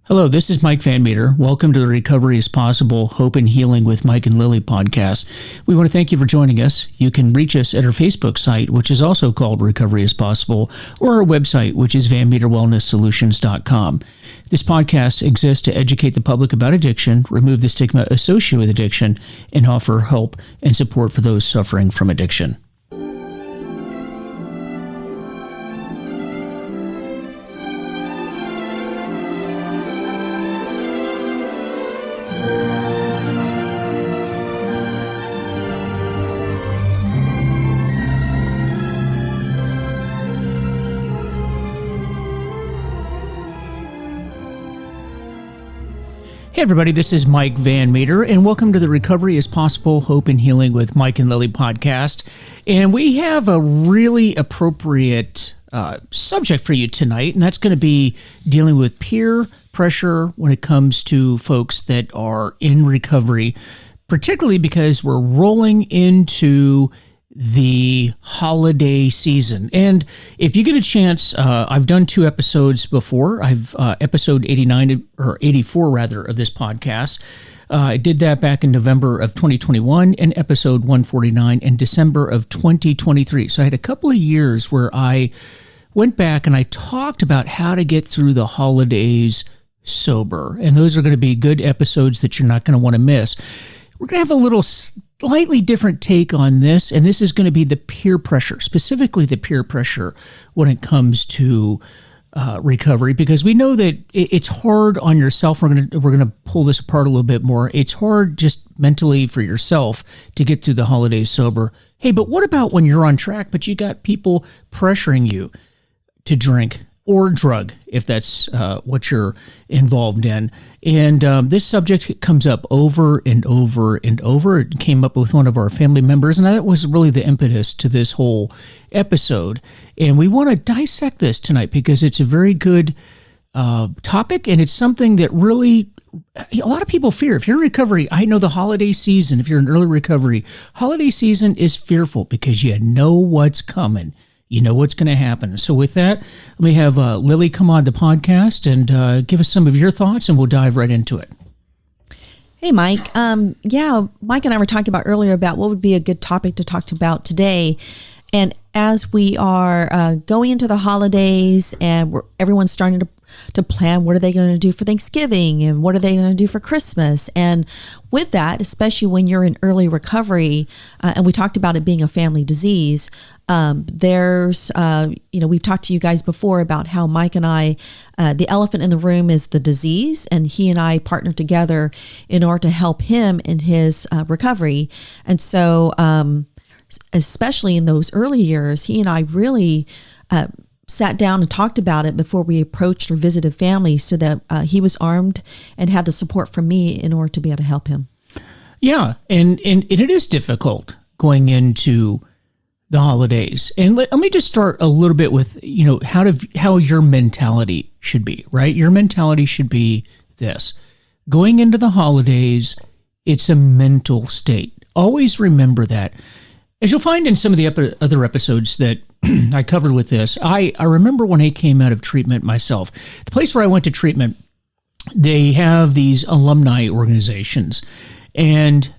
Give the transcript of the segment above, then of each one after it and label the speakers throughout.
Speaker 1: Hello, this is Mike Van Meter. Welcome to the Recovery is Possible, Hope and Healing with Mike and Lily podcast. We want to thank you for joining us. You can reach us at our Facebook site, which is also called Recovery is Possible, or our website, which is vanmeterwellnesssolutions.com. This podcast exists to educate the public about addiction, remove the stigma associated with addiction, and offer help and support for those suffering from addiction. Hey everybody, this is Mike Van Meter, and welcome to the Recovery is Possible, Hope and Healing with Mike and Lily podcast. And we have a really appropriate subject for you tonight, and that's going to be dealing with peer pressure when it comes to folks that are in recovery, particularly because we're rolling into the holiday season. And if you get a chance, I've done 2 episodes before. I've episode 89 or 84 rather of this podcast. I did that back in November of 2021 and episode 149 in December of 2023. So I had a couple of years where I went back and I talked about how to get through the holidays sober. And those are going to be good episodes that you're not going to want to miss. We're going to have a little slightly different take on this, and this is going to be the peer pressure, specifically the peer pressure when it comes to recovery, because we know that it's hard on yourself. We're going to pull this apart a little bit more. It's hard just mentally for yourself to get through the holidays sober. Hey, but what about when you're on track, but you got people pressuring you to drink or drug, if that's what you're involved in. And this subject comes up over and over and over. It came up with one of our family members, and that was really the impetus to this whole episode. And we want to dissect this tonight because it's a very good topic, and it's something that really a lot of people fear. If you're in recovery, I know the holiday season, if you're in early recovery, holiday season is fearful because you know what's coming. You know what's going to happen. So with that, let me have Lily come on the podcast and give us some of your thoughts, and we'll dive right into it.
Speaker 2: Hey, Mike. Mike and I were talking about earlier about what would be a good topic to talk about today. And as we are going into the holidays and everyone's starting to plan what are they going to do for Thanksgiving and what are they going to do for Christmas. And with that, especially when you're in early recovery, and we talked about it being a family disease, we've talked to you guys before about how Mike and I, the elephant in the room is the disease, and he and I partner together in order to help him in his recovery. And so, especially in those early years, he and I really sat down and talked about it before we approached or visited families so that he was armed and had the support from me in order to be able to help him. Yeah, and it is difficult going into the holidays. And let me just start a little bit with, how your mentality should be, right? Your mentality should be this. Going into the holidays, it's a mental state. Always remember that. As you'll find in some of the other episodes that I covered with this, I remember when I came out of treatment myself. The place where I went to treatment, they have these alumni organizations. And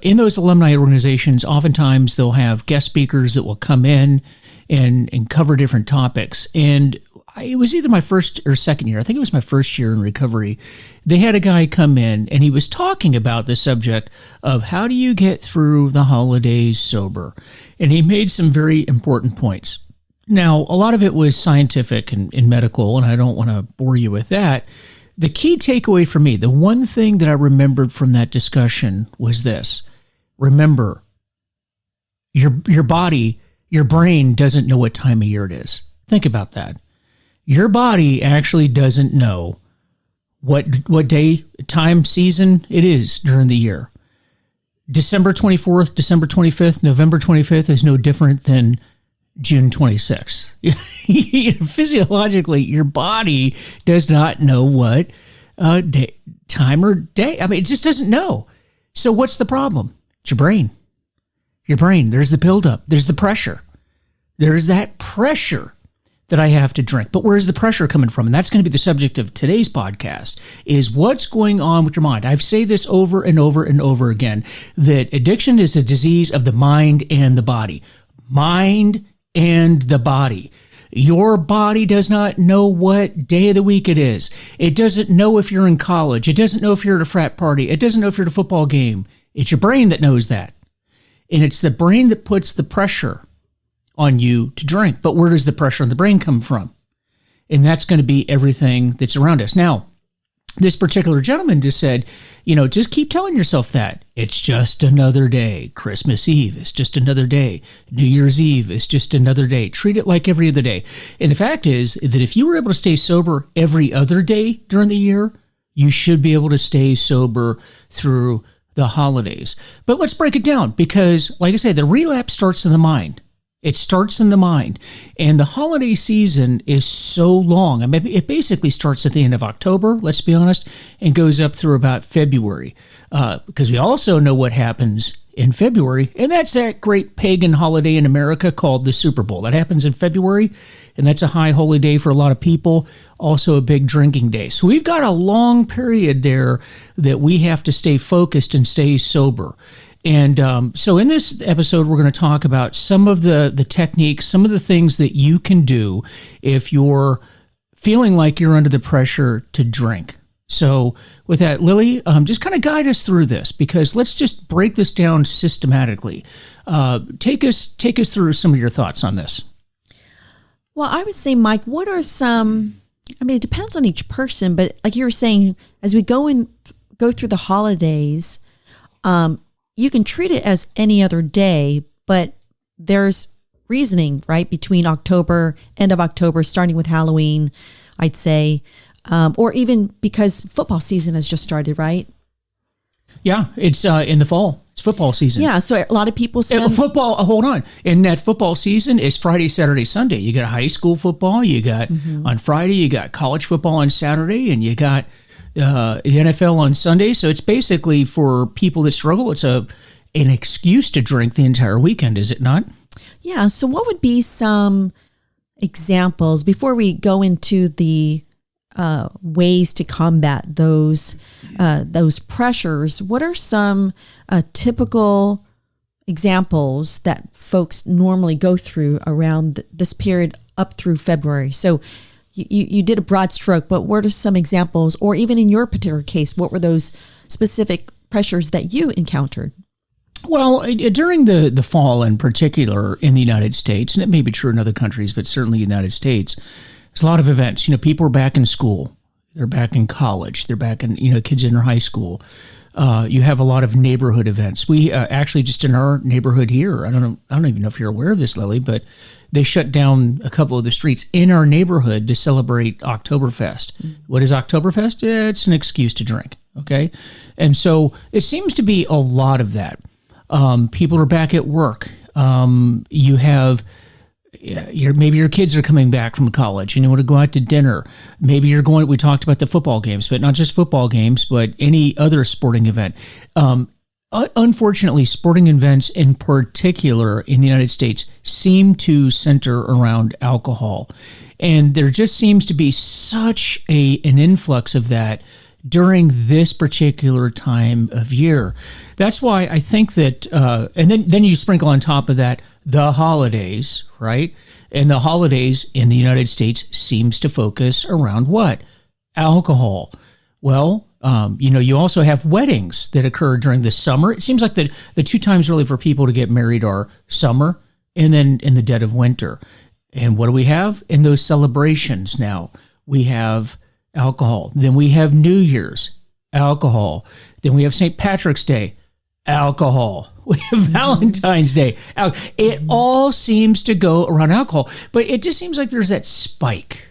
Speaker 2: in those alumni organizations, oftentimes they'll have guest speakers that will come in and cover different topics. And it was either my first or second year. I think it was my first year in recovery. They had a guy come in and he was talking about the subject of how do you get through the holidays sober? And he made some very important points. Now, a lot of it was scientific and medical, and I don't want to bore you with that. The key takeaway for me, the one thing that I remembered from that discussion was this. Remember, your body, your brain doesn't know what time of year it is. Think about that. Your body actually doesn't know what day, time, season it is during the year. December 24th, December 25th, November 25th is no different than June 26th. Physiologically, your body does not know what time or day. I mean, it just doesn't know. So what's the problem? It's your brain. Your brain. There's the buildup. There's the pressure. There's that pressure
Speaker 1: that I have to drink. But where's the pressure coming from? And that's going to be the subject of today's podcast, is what's going on with your mind. I've said this over and over and over again, that addiction is a disease of the mind and the body. Mind and the body. Your body does not know what day of the week it is. It doesn't know if you're in college. It doesn't know if you're at a frat party. It doesn't know if you're at a football game. It's your brain that knows that. And it's the brain that puts the pressure on you to drink. But where does the pressure on the brain come from? And that's going to be everything that's around us. Now, this particular gentleman just said, just keep telling yourself that. It's just another day. Christmas Eve is just another day. New Year's Eve is just another day. Treat it like every other day. And the fact is that if you were able to stay sober every other day during the year, you should be able to stay sober through the holidays. But let's break it down, because, like I say, the relapse starts in the mind. It starts in the mind. And the holiday season is so long. I mean, it basically starts at the end of October, let's be honest, and goes up through about February. Because we also know what happens in February, and that's that great pagan holiday in America called the Super Bowl. That happens in February, and that's a high holy day for a lot of people, also a big drinking day. So we've got a long period there that we have to stay focused and stay sober. And so in this episode, we're going to talk about some of the techniques, some of the things that you can do if you're feeling like you're under the pressure to drink. So with that, Lily, just kind of guide us through this, because let's just break this down systematically. Take us through some of your thoughts on this.
Speaker 2: Well, I would say, Mike, what are some, it depends on each person, but like you were saying, as we go through the holidays, you can treat it as any other day, but there's reasoning, right, between end of October, starting with Halloween, I'd say, or even because football season has just started, right?
Speaker 1: Yeah, it's in the fall. It's football season.
Speaker 2: Yeah, so a lot of people spend...
Speaker 1: Football, hold on. In that football season, it's Friday, Saturday, Sunday. You got high school football. You got, on Friday, you got college football on Saturday, and you got the NFL on Sunday. So it's basically, for people that struggle, it's an excuse to drink the entire weekend, is it not?
Speaker 2: Yeah. So what would be some examples before we go into the ways to combat those pressures? What are some typical examples that folks normally go through around this period up through February? So you did a broad stroke, but what are some examples, or even in your particular case, what were those specific pressures that you encountered?
Speaker 1: Well, during the fall in particular in the United States, and it may be true in other countries, but certainly the United States, there's a lot of events. People are back in school. They're back in college. They're back in, kids in their high school. You have a lot of neighborhood events. We actually, just in our neighborhood here, I don't even know if you're aware of this, Lily, but they shut down a couple of the streets in our neighborhood to celebrate Oktoberfest. What is Oktoberfest? It's an excuse to drink, okay? And so it seems to be a lot of that. People are back at work. You have... maybe your kids are coming back from college and you want to go out to dinner. Maybe we talked about the football games, but not just football games, but any other sporting event. Unfortunately, sporting events in particular in the United States seem to center around alcohol. And there just seems to be such an influx of that during this particular time of year. That's why I think that, and then you sprinkle on top of that the holidays, right? And the holidays in the United States seems to focus around what? Alcohol. Well, you also have weddings that occur during the summer. It seems like the two times really for people to get married are summer and then in the dead of winter. And what do we have in those celebrations now? We have alcohol. Then we have New Year's, alcohol. Then we have St. Patrick's Day, alcohol. We have Valentine's Day. It all seems to go around alcohol, but it just seems like there's that spike,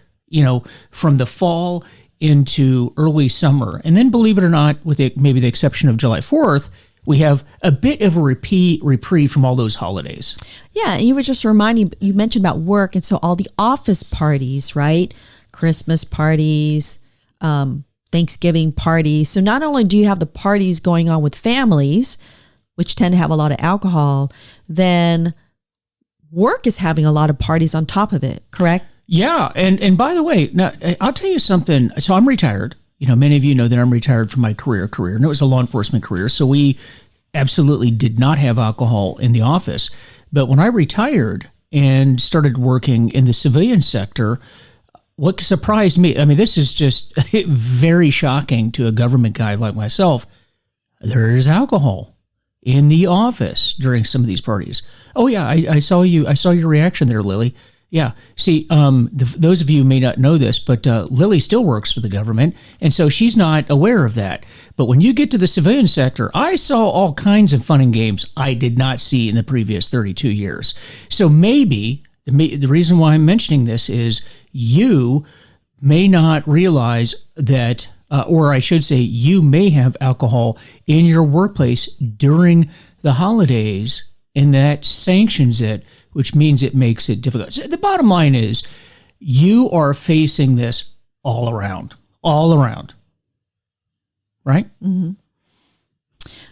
Speaker 1: from the fall into early summer. And then, believe it or not, with maybe the exception of July 4th, we have a bit of a reprieve from all those holidays. Yeah,
Speaker 2: you were just reminding, you mentioned about work, and so all the office parties, right? Christmas parties, Thanksgiving parties. So not only do you have the parties going on with families, which tend to have a lot of alcohol, then work is having a lot of parties on top of it, correct?
Speaker 1: Yeah, and by the way, now I'll tell you something. So I'm retired. Many of you know that I'm retired from my career, and it was a law enforcement career. So we absolutely did not have alcohol in the office. But when I retired and started working in the civilian sector, what surprised me, I mean, this is just very shocking to a government guy like myself. There's alcohol in the office during some of these parties. Oh yeah, I saw you. I saw your reaction there, Lily. Yeah. See, those of you who may not know this, but Lily still works for the government, and so she's not aware of that. But when you get to the civilian sector, I saw all kinds of fun and games I did not see in the previous 32 years. So maybe the reason why I'm mentioning this is you may not realize that, or I should say, you may have alcohol in your workplace during the holidays, and that sanctions it, which means it makes it difficult. So the bottom line is you are facing this all around, right?
Speaker 2: Mm-hmm.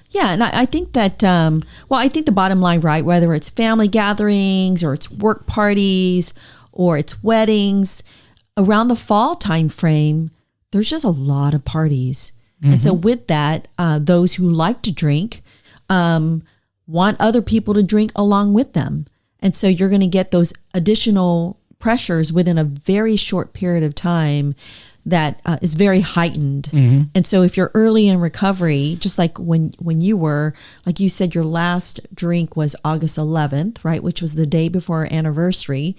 Speaker 2: Yeah, and I think that, I think the bottom line, right, whether it's family gatherings or it's work parties or it's weddings, around the fall time frame, there's just a lot of parties. Mm-hmm. And so with that, those who like to drink want other people to drink along with them. And so you're going to get those additional pressures within a very short period of time that is very heightened. Mm-hmm. And so if you're early in recovery, just like when you were, like you said, your last drink was August 11th, right, which was the day before our anniversary,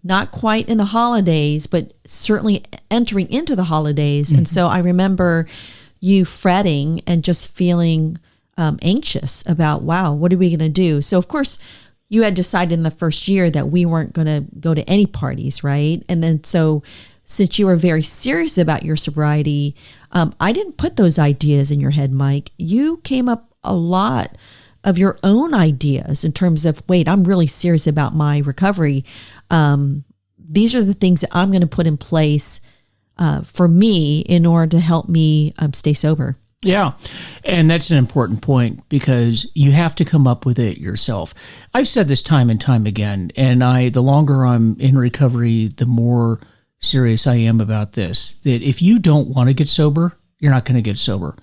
Speaker 2: not quite in the holidays, but certainly entering into the holidays. Mm-hmm. And so I remember you fretting and just feeling anxious about, wow, what are we going to do? So of course, you had decided in the first year that we weren't going to go to any parties, right? And then so since you were very serious about your sobriety, I didn't put those ideas in your head, Mike. You came up a lot of your own ideas in terms of, wait, I'm really serious about my recovery. These are the things that I'm going to put in place for me in order to help me stay sober.
Speaker 1: Yeah, and that's an important point because you have to come up with it yourself. I've said this time and time again, and the longer I'm in recovery, the more serious I am about this, that if you don't want to get sober, you're not going to get sober.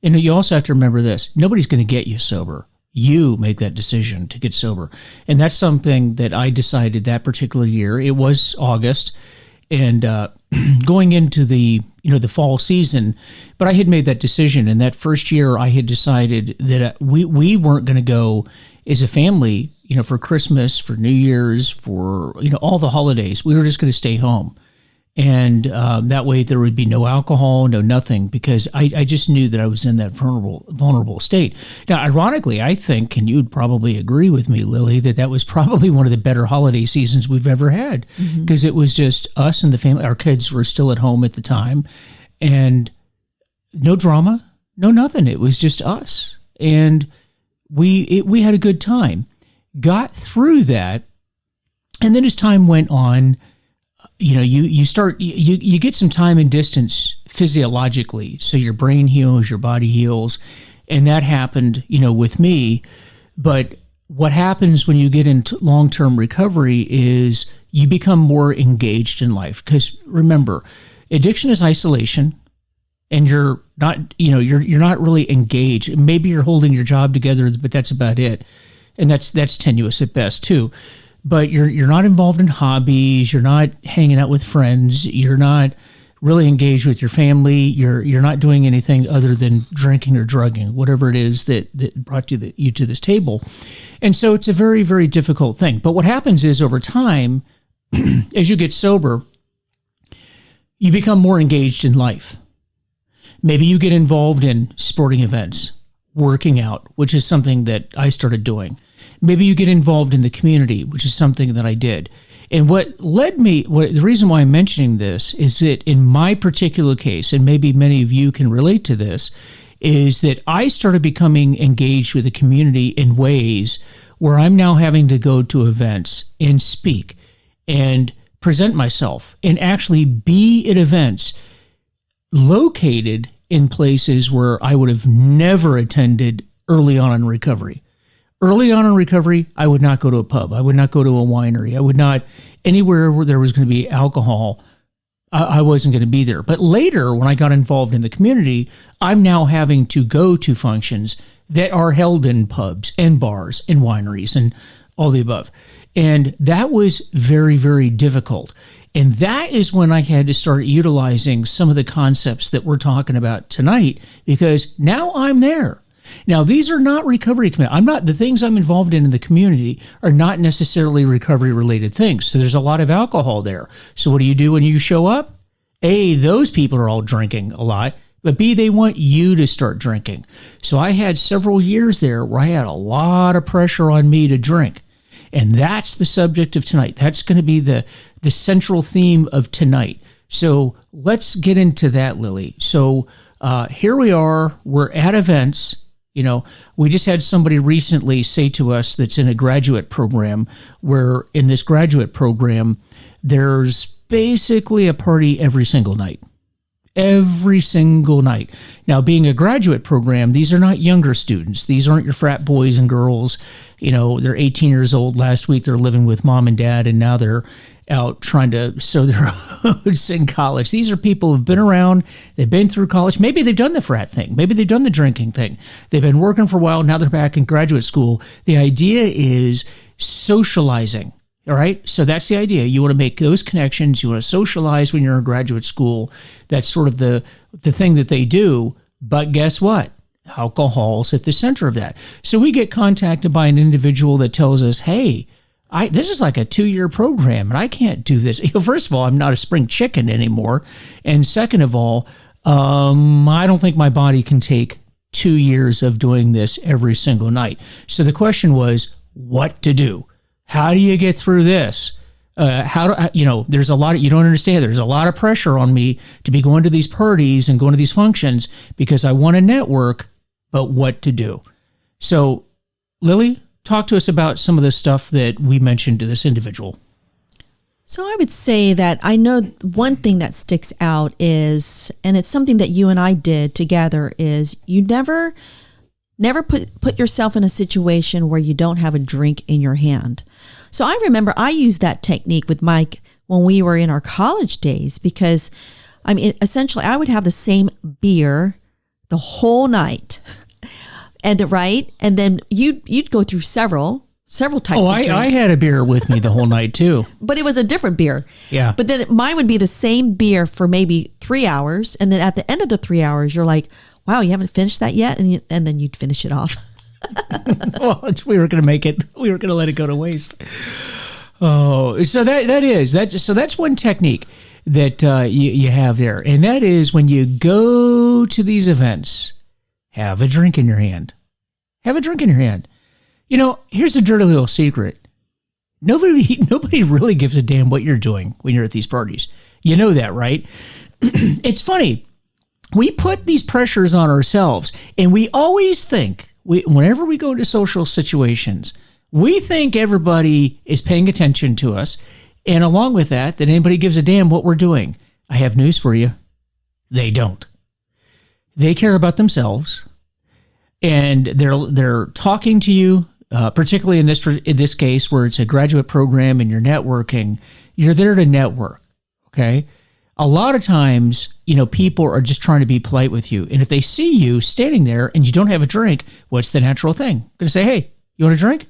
Speaker 1: And you also have to remember this, nobody's going to get you sober. You make that decision to get sober. And that's something that I decided that particular year. It was August, and going into the fall season, but I had made that decision. And that first year I had decided that we weren't going to go as a family, for Christmas, for New Year's, for, all the holidays. We were just going to stay home. And that way there would be no alcohol, no nothing, because I just knew that I was in that vulnerable state. Now, ironically, I think, and you'd probably agree with me, Lily, that was probably one of the better holiday seasons we've ever had, because it was just us and the family. Our kids were still at home at the time, and no drama, no nothing. It was just us, and we had a good time. Got through that, and then as time went on, you get some time and distance physiologically. So your brain heals, your body heals. And that happened, with me. But what happens when you get into long-term recovery is you become more engaged in life. Because remember, addiction is isolation, and you're not, you're not really engaged. Maybe you're holding your job together, but that's about it. And that's tenuous at best too. But you're not involved in hobbies. You're not hanging out with friends. You're not really engaged with your family. You're not doing anything other than drinking or drugging, whatever it is that brought you to this table. And so it's a very, very difficult thing. But what happens is over time, as you get sober, you become more engaged in life. Maybe you get involved in sporting events, working out, which is something that I started doing. Maybe you get involved in the community, which is something that I did. And the reason why I'm mentioning this is that in my particular case, and maybe many of you can relate to this, is that I started becoming engaged with the community in ways where I'm now having to go to events and speak and present myself and actually be at events located in places where I would have never attended early on in recovery. Early on in recovery, I would not go to a pub. I would not go to a winery. I would not anywhere where there was going to be alcohol. I wasn't going to be there. But later, when I got involved in the community, I'm now having to go to functions that are held in pubs and bars and wineries and all the above. And that was very, very difficult. And that is when I had to start utilizing some of the concepts that we're talking about tonight, because now I'm there. Now, these are not recovery. The things I'm involved in the community are not necessarily recovery related things. So there's a lot of alcohol there. So what do you do when you show up? A, those people are all drinking a lot, but B, they want you to start drinking. So I had several years there where I had a lot of pressure on me to drink. And that's the subject of tonight. That's going to be the central theme of tonight. So let's get into that, Lily. So here we are. We're at events. You know, we just had somebody recently say to us that's in a graduate program, where in this graduate program, there's basically a party every single night. Every single night. Now, being a graduate program, these are not younger students. These aren't your frat boys and girls. You know, they're 18 years old. Last week, they're living with mom and dad, and now they're out trying to sow their oats in college. These are people who've been around. They've been through college. Maybe they've done the frat thing. Maybe they've done the drinking thing. They've been working for a while. Now they're back in graduate school. The idea is socializing. All right. So that's the idea. You want to make those connections. You want to socialize when you're in graduate school. That's sort of the thing that they do. But guess what? Alcohol's at the center of that. So we get contacted by an individual that tells us, hey, this is like a 2-year program and I can't do this. First of all, I'm not a spring chicken anymore. And second of all, I don't think my body can take 2 years of doing this every single night. So the question was, what to do? How do you get through this? There's a lot you don't understand. There's a lot of pressure on me to be going to these parties and going to these functions because I want to network, but what to do? So, Lily, talk to us about some of the stuff that we mentioned to this individual.
Speaker 2: So I would say that I know one thing that sticks out is, and it's something that you and I did together, is you never put yourself in a situation where you don't have a drink in your hand. So I remember I used that technique with Mike when we were in our college days, because I mean, essentially I would have the same beer the whole night. And then you'd go through several types of drinks. I had
Speaker 1: a beer with me the whole night too.
Speaker 2: But it was a different beer.
Speaker 1: Yeah.
Speaker 2: But then mine would be the same beer for maybe 3 hours. And then at the end of the 3 hours, you're like, wow, you haven't finished that yet? And then you'd finish it off.
Speaker 1: Well, we were going to let it go to waste. Oh, so that's one technique that you have there. And that is when you go to these events, have a drink in your hand. Have a drink in your hand. You know, here's a dirty little secret. Nobody really gives a damn what you're doing when you're at these parties. You know that, right? It's funny. We put these pressures on ourselves, and we always think, whenever we go to social situations, we think everybody is paying attention to us, and along with that anybody gives a damn what we're doing. I have news for you. They don't. They care about themselves, and they're talking to you, particularly in this case where it's a graduate program and you're networking. You're there to network, okay? A lot of times, people are just trying to be polite with you. And if they see you standing there and you don't have a drink, what's the natural thing? Going to say, hey, you want a drink?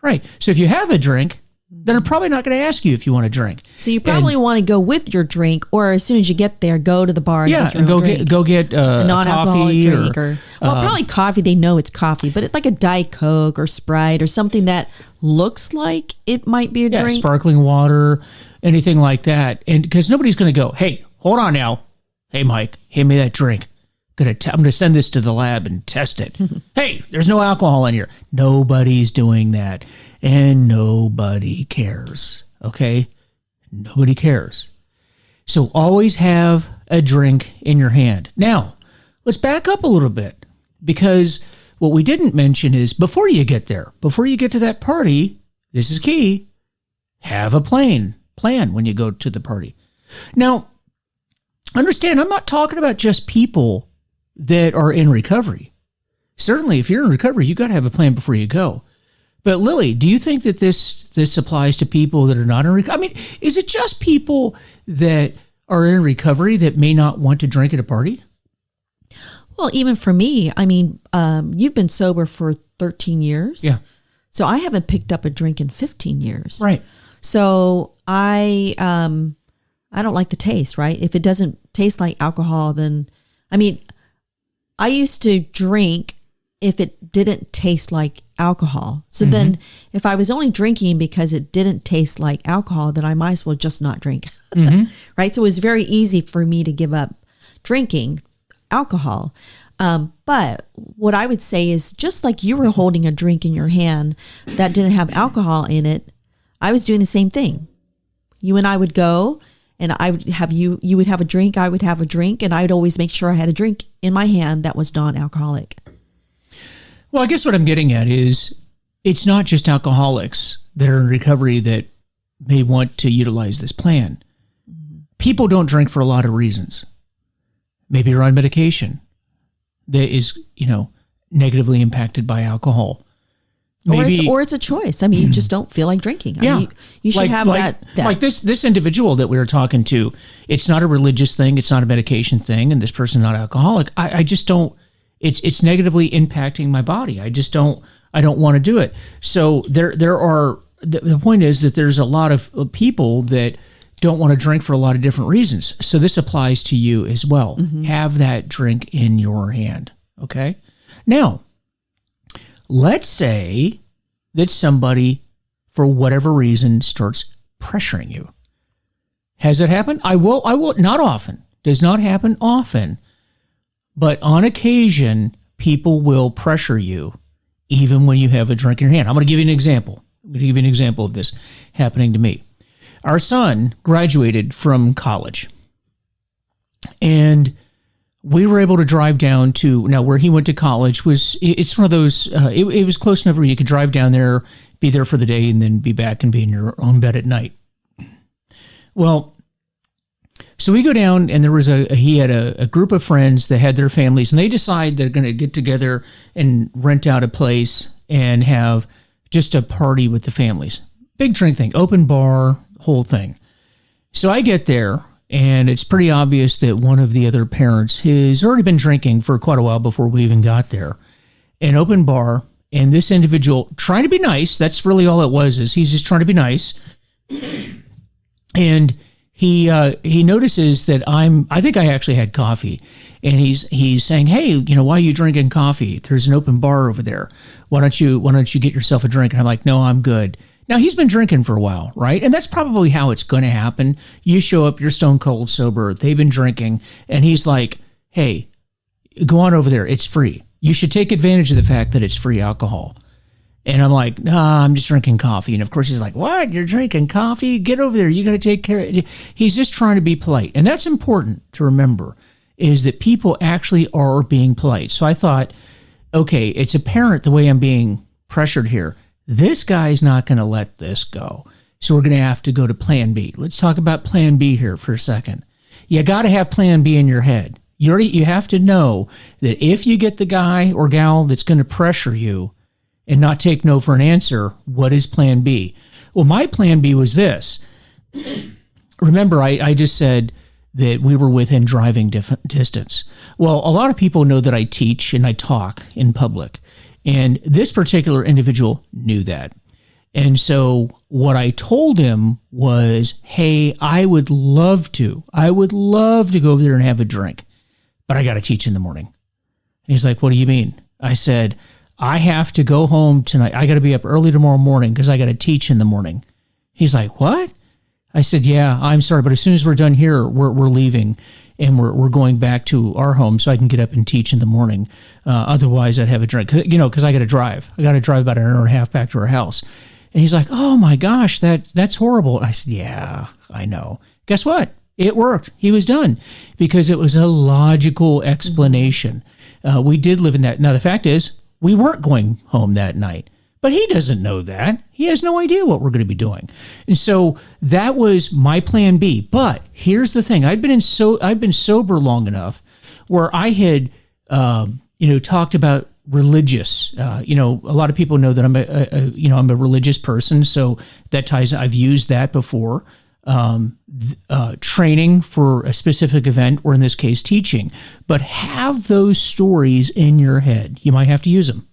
Speaker 1: Right. So if you have a drink, then they're probably not going to ask you if you want a drink.
Speaker 2: So you probably want to go with your drink, or as soon as you get there, go to the bar and
Speaker 1: go get a non-alcoholic
Speaker 2: drink. Probably coffee. They know it's coffee, but it's like a Diet Coke or Sprite or something that looks like it might be a drink.
Speaker 1: Sparkling water, anything like that. And because nobody's going to go, hey, hold on now. Hey, Mike, hand me that drink. I'm going to send this to the lab and test it. Hey, there's no alcohol in here. Nobody's doing that. And nobody cares. Okay? Nobody cares. So always have a drink in your hand. Now, let's back up a little bit, because what we didn't mention is before you get there, before you get to that party, this is key, have a plan when you go to the party. Now, understand, I'm not talking about just people that are in recovery. Certainly, if you're in recovery, you got to have a plan before you go. But Lily, do you think that this applies to people that are not in recovery? I mean, is it just people that are in recovery that may not want to drink at a party?
Speaker 2: Well, even for me, I mean, you've been sober for 13 years.
Speaker 1: Yeah.
Speaker 2: So I haven't picked up a drink in 15 years.
Speaker 1: Right.
Speaker 2: So I don't like the taste, right? If it doesn't taste like alcohol, then, I mean, I used to drink if it didn't taste like alcohol. So then if I was only drinking because it didn't taste like alcohol, then I might as well just not drink. Right? So it was very easy for me to give up drinking alcohol. But what I would say is, just like you were holding a drink in your hand that didn't have alcohol in it, I was doing the same thing. You and I would go, and I would have you would have a drink, I would have a drink, and I would always make sure I had a drink in my hand that was non-alcoholic.
Speaker 1: Well, I guess what I'm getting at is, it's not just alcoholics that are in recovery that may want to utilize this plan. People don't drink for a lot of reasons. Maybe you're on medication that is, negatively impacted by alcohol. Maybe,
Speaker 2: or it's a choice. I mean, you just don't feel like drinking.
Speaker 1: Yeah.
Speaker 2: I mean, you should have that.
Speaker 1: Like this individual that we were talking to, it's not a religious thing. It's not a medication thing. And this person not alcoholic. I just don't, it's negatively impacting my body. I don't want to do it. So there are, the point is that there's a lot of people that don't want to drink for a lot of different reasons. So this applies to you as well. Have that drink in your hand. Okay. Now, let's say that somebody, for whatever reason, starts pressuring you. Has it happened? I will, not often. Does not happen often. But on occasion, people will pressure you, even when you have a drink in your hand. I'm going to give you an example. Of this happening to me. Our son graduated from college, and we were able to drive down to, now where he went to college it's one of those, it was close enough where you could drive down there, be there for the day, and then be back and be in your own bed at night. Well, so we go down, and he had a group of friends that had their families, and they decide they're going to get together and rent out a place and have just a party with the families. Big drink thing, open bar, whole thing. So I get there, and it's pretty obvious that one of the other parents has already been drinking for quite a while before we even got there. An open bar, and this individual trying to be nice, that's really all it was, is he's just trying to be nice. And he notices that I think I actually had coffee, and he's saying, "Hey, why are you drinking coffee? There's an open bar over there. Why don't you get yourself a drink?" And I'm like, "No, I'm good." Now, he's been drinking for a while, right? And that's probably how it's going to happen. You show up, you're stone cold sober, they've been drinking, and he's like, "Hey, go on over there. It's free. You should take advantage of the fact that it's free alcohol." And I'm like, "Nah, I'm just drinking coffee." And of course he's like, "What? You're drinking coffee? Get over there. You got to take care of it." He's just trying to be polite. And that's important to remember, is that people actually are being polite. So I thought, okay, it's apparent the way I'm being pressured here. This guy's not going to let this go. So we're going to have to go to plan B. Let's talk about plan B here for a second. You got to have plan B in your head. You have to know that if you get the guy or gal that's going to pressure you and not take no for an answer, what is plan B? Well, my plan B was this. Remember, I just said that we were within driving distance. Well, a lot of people know that I teach and I talk in public. And this particular individual knew that. And so what I told him was, "Hey, I would love to go over there and have a drink, but I got to teach in the morning." And he's like, "What do you mean?" I said, "I have to go home tonight. I got to be up early tomorrow morning because I got to teach in the morning." He's like, "What?" I said, "Yeah, I'm sorry, but as soon as we're done here, we're leaving. And we're going back to our home so I can get up and teach in the morning. Otherwise, I'd have a drink, because I got to drive. I got to drive about an hour and a half back to our house." And he's like, "Oh my gosh, that's horrible." And I said, "Yeah, I know." Guess what? It worked. He was done because it was a logical explanation. We did live in that. Now, the fact is, we weren't going home that night. But he doesn't know that. He has no idea what we're going to be doing. And so that was my plan B. But here's the thing. I've been sober long enough where I had, talked about religious. A lot of people know that I'm a religious person, so that ties. I've used that before. Training for a specific event, or in this case, teaching. But have those stories in your head. You might have to use them.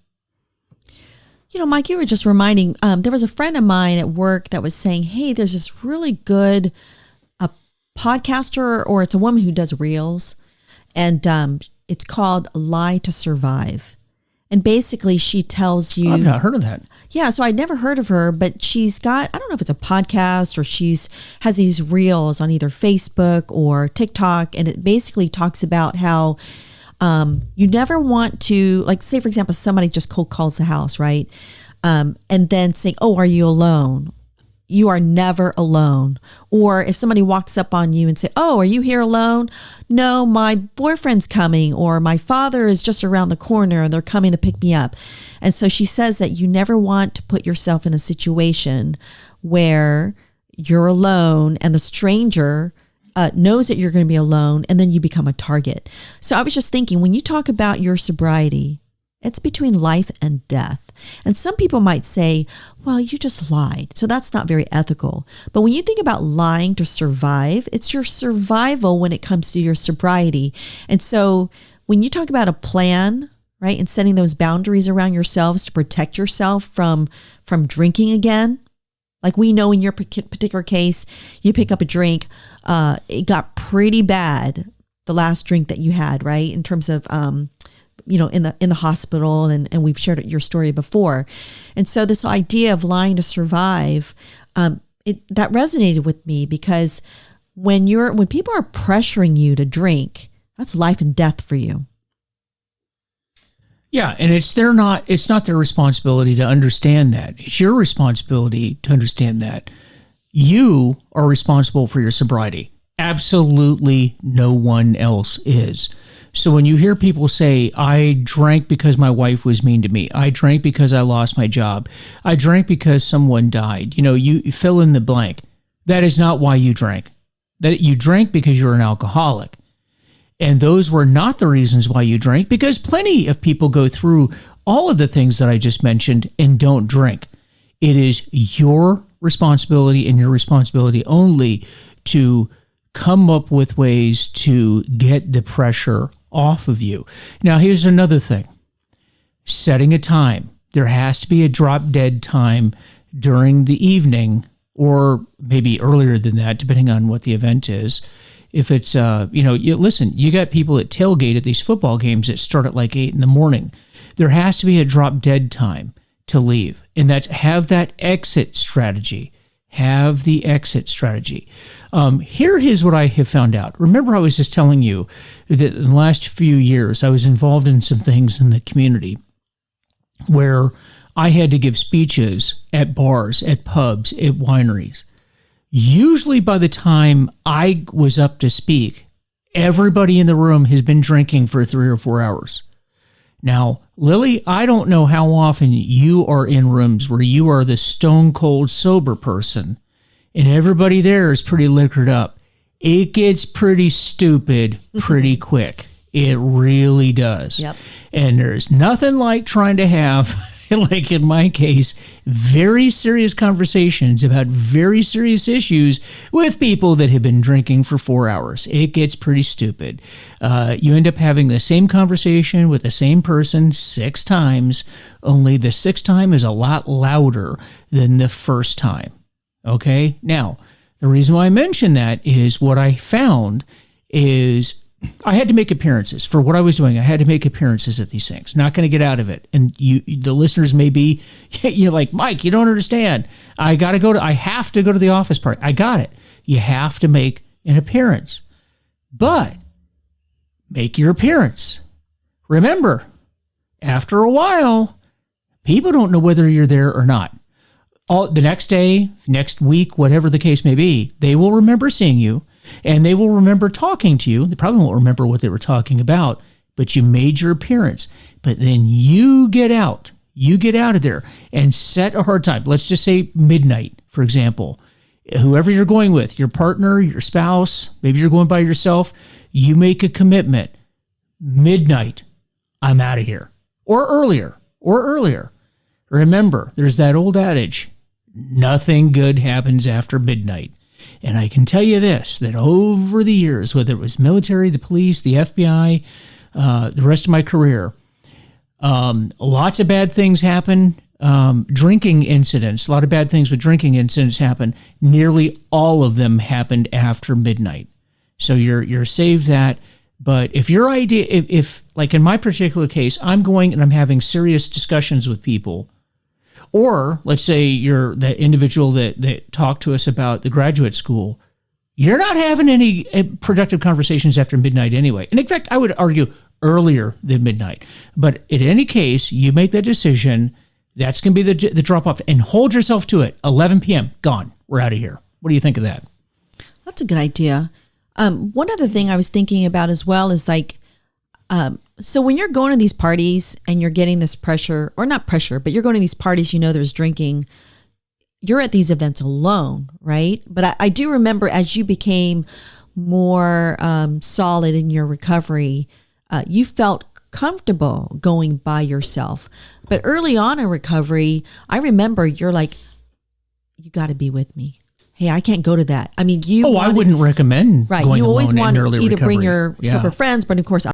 Speaker 2: Mike, you were just reminding, there was a friend of mine at work that was saying, hey, there's this really good podcaster, or it's a woman who does reels, and it's called Lie to Survive. And basically she tells you...
Speaker 1: I've not heard of that.
Speaker 2: Yeah, so I'd never heard of her, but she's got, I don't know if it's a podcast or has these reels on either Facebook or TikTok, and it basically talks about how you never want to, like, say, for example, somebody just cold calls the house, right? And then saying, oh, are you alone? You are never alone. Or if somebody walks up on you and say, oh, are you here alone? No, my boyfriend's coming, or my father is just around the corner and they're coming to pick me up. And so she says that you never want to put yourself in a situation where you're alone and the stranger knows that you're going to be alone, and then you become a target. So I was just thinking, when you talk about your sobriety, it's between life and death. And some people might say, well, you just lied, so that's not very ethical. But when you think about lying to survive, it's your survival when it comes to your sobriety. And so when you talk about a plan, right, and setting those boundaries around yourselves to protect yourself from drinking again, like we know in your particular case, you pick up a drink, it got pretty bad, the last drink that you had, right, in terms of in the hospital, and we've shared your story before. And so this idea of lying to survive, that resonated with me, because when people are pressuring you to drink, that's life and death for you.
Speaker 1: Yeah, and it's not their responsibility to understand that. It's your responsibility to understand that. You are responsible for your sobriety. Absolutely no one else is. So when you hear people say, I drank because my wife was mean to me, I drank because I lost my job, I drank because someone died, you fill in the blank. That is not why you drank. That you drank because you're an alcoholic. And those were not the reasons why you drank, because plenty of people go through all of the things that I just mentioned and don't drink. It is your responsibility, and your responsibility only, to come up with ways to get the pressure off of you. Now, here's another thing. Setting a time. There has to be a drop dead time during the evening, or maybe earlier than that, depending on what the event is. If it's, you got people that tailgate at these football games that start at like 8 in. There has to be a drop dead time to leave. And that's, have that exit strategy. Have the exit strategy. Here is what I have found out. Remember, I was just telling you that in the last few years, I was involved in some things in the community where I had to give speeches at bars, at pubs, at wineries. Usually by the time I was up to speak, everybody in the room has been drinking for 3 or 4 hours. Now, Lily, I don't know how often you are in rooms where you are the stone cold sober person and everybody there is pretty liquored up. It gets pretty stupid pretty quick. It really does.
Speaker 2: Yep.
Speaker 1: And there's nothing like trying to have, like in my case, very serious conversations about very serious issues with people that have been drinking for 4 hours. It gets pretty stupid. You end up having the same conversation with the same person 6 times, only the 6th time is a lot louder than the first time. Okay? Now, the reason why I mention that is what I found is I had to make appearances for what I was doing. I had to make appearances at these things. Not going to get out of it. And the listeners may be, you're like, Mike, you don't understand. I have to go to the office party. I got it. You have to make an appearance. But make your appearance. Remember, after a while, people don't know whether you're there or not. The next day, next week, whatever the case may be, they will remember seeing you. And they will remember talking to you. They probably won't remember what they were talking about, but you made your appearance. But then you get out. You get out of there and set a hard time. Let's just say midnight, for example. Whoever you're going with, your partner, your spouse, maybe you're going by yourself, you make a commitment. Midnight, I'm out of here. or earlier. Remember, there's that old adage, nothing good happens after midnight. And I can tell you this, that over the years, whether it was military, the police, the FBI, the rest of my career, lots of bad things happen. Drinking incidents, a lot of bad things with drinking incidents happen. Nearly all of them happened after midnight. So you're saved that. But if your idea, if like in my particular case, I'm going and I'm having serious discussions with people, or let's say you're that individual that talked to us about the graduate school, you're not having any productive conversations after midnight anyway. And in fact, I would argue earlier than midnight. But in any case, you make that decision. That's going to be the drop off, and hold yourself to it. 11 p.m. gone. We're out of here. What do you think of that?
Speaker 2: That's a good idea. One other thing I was thinking about as well is like, so when you're going to these parties and you're getting this pressure, or not pressure, but you're going to these parties, there's drinking, you're at these events alone, right? But I do remember as you became more solid in your recovery, you felt comfortable going by yourself. But early on in recovery, I remember you're like, you got to be with me. Hey, I can't go to that. I mean,
Speaker 1: I wouldn't recommend
Speaker 2: right.
Speaker 1: going
Speaker 2: You always
Speaker 1: alone
Speaker 2: want
Speaker 1: in
Speaker 2: to
Speaker 1: early
Speaker 2: either
Speaker 1: recovery.
Speaker 2: bring your sober friends, but of course,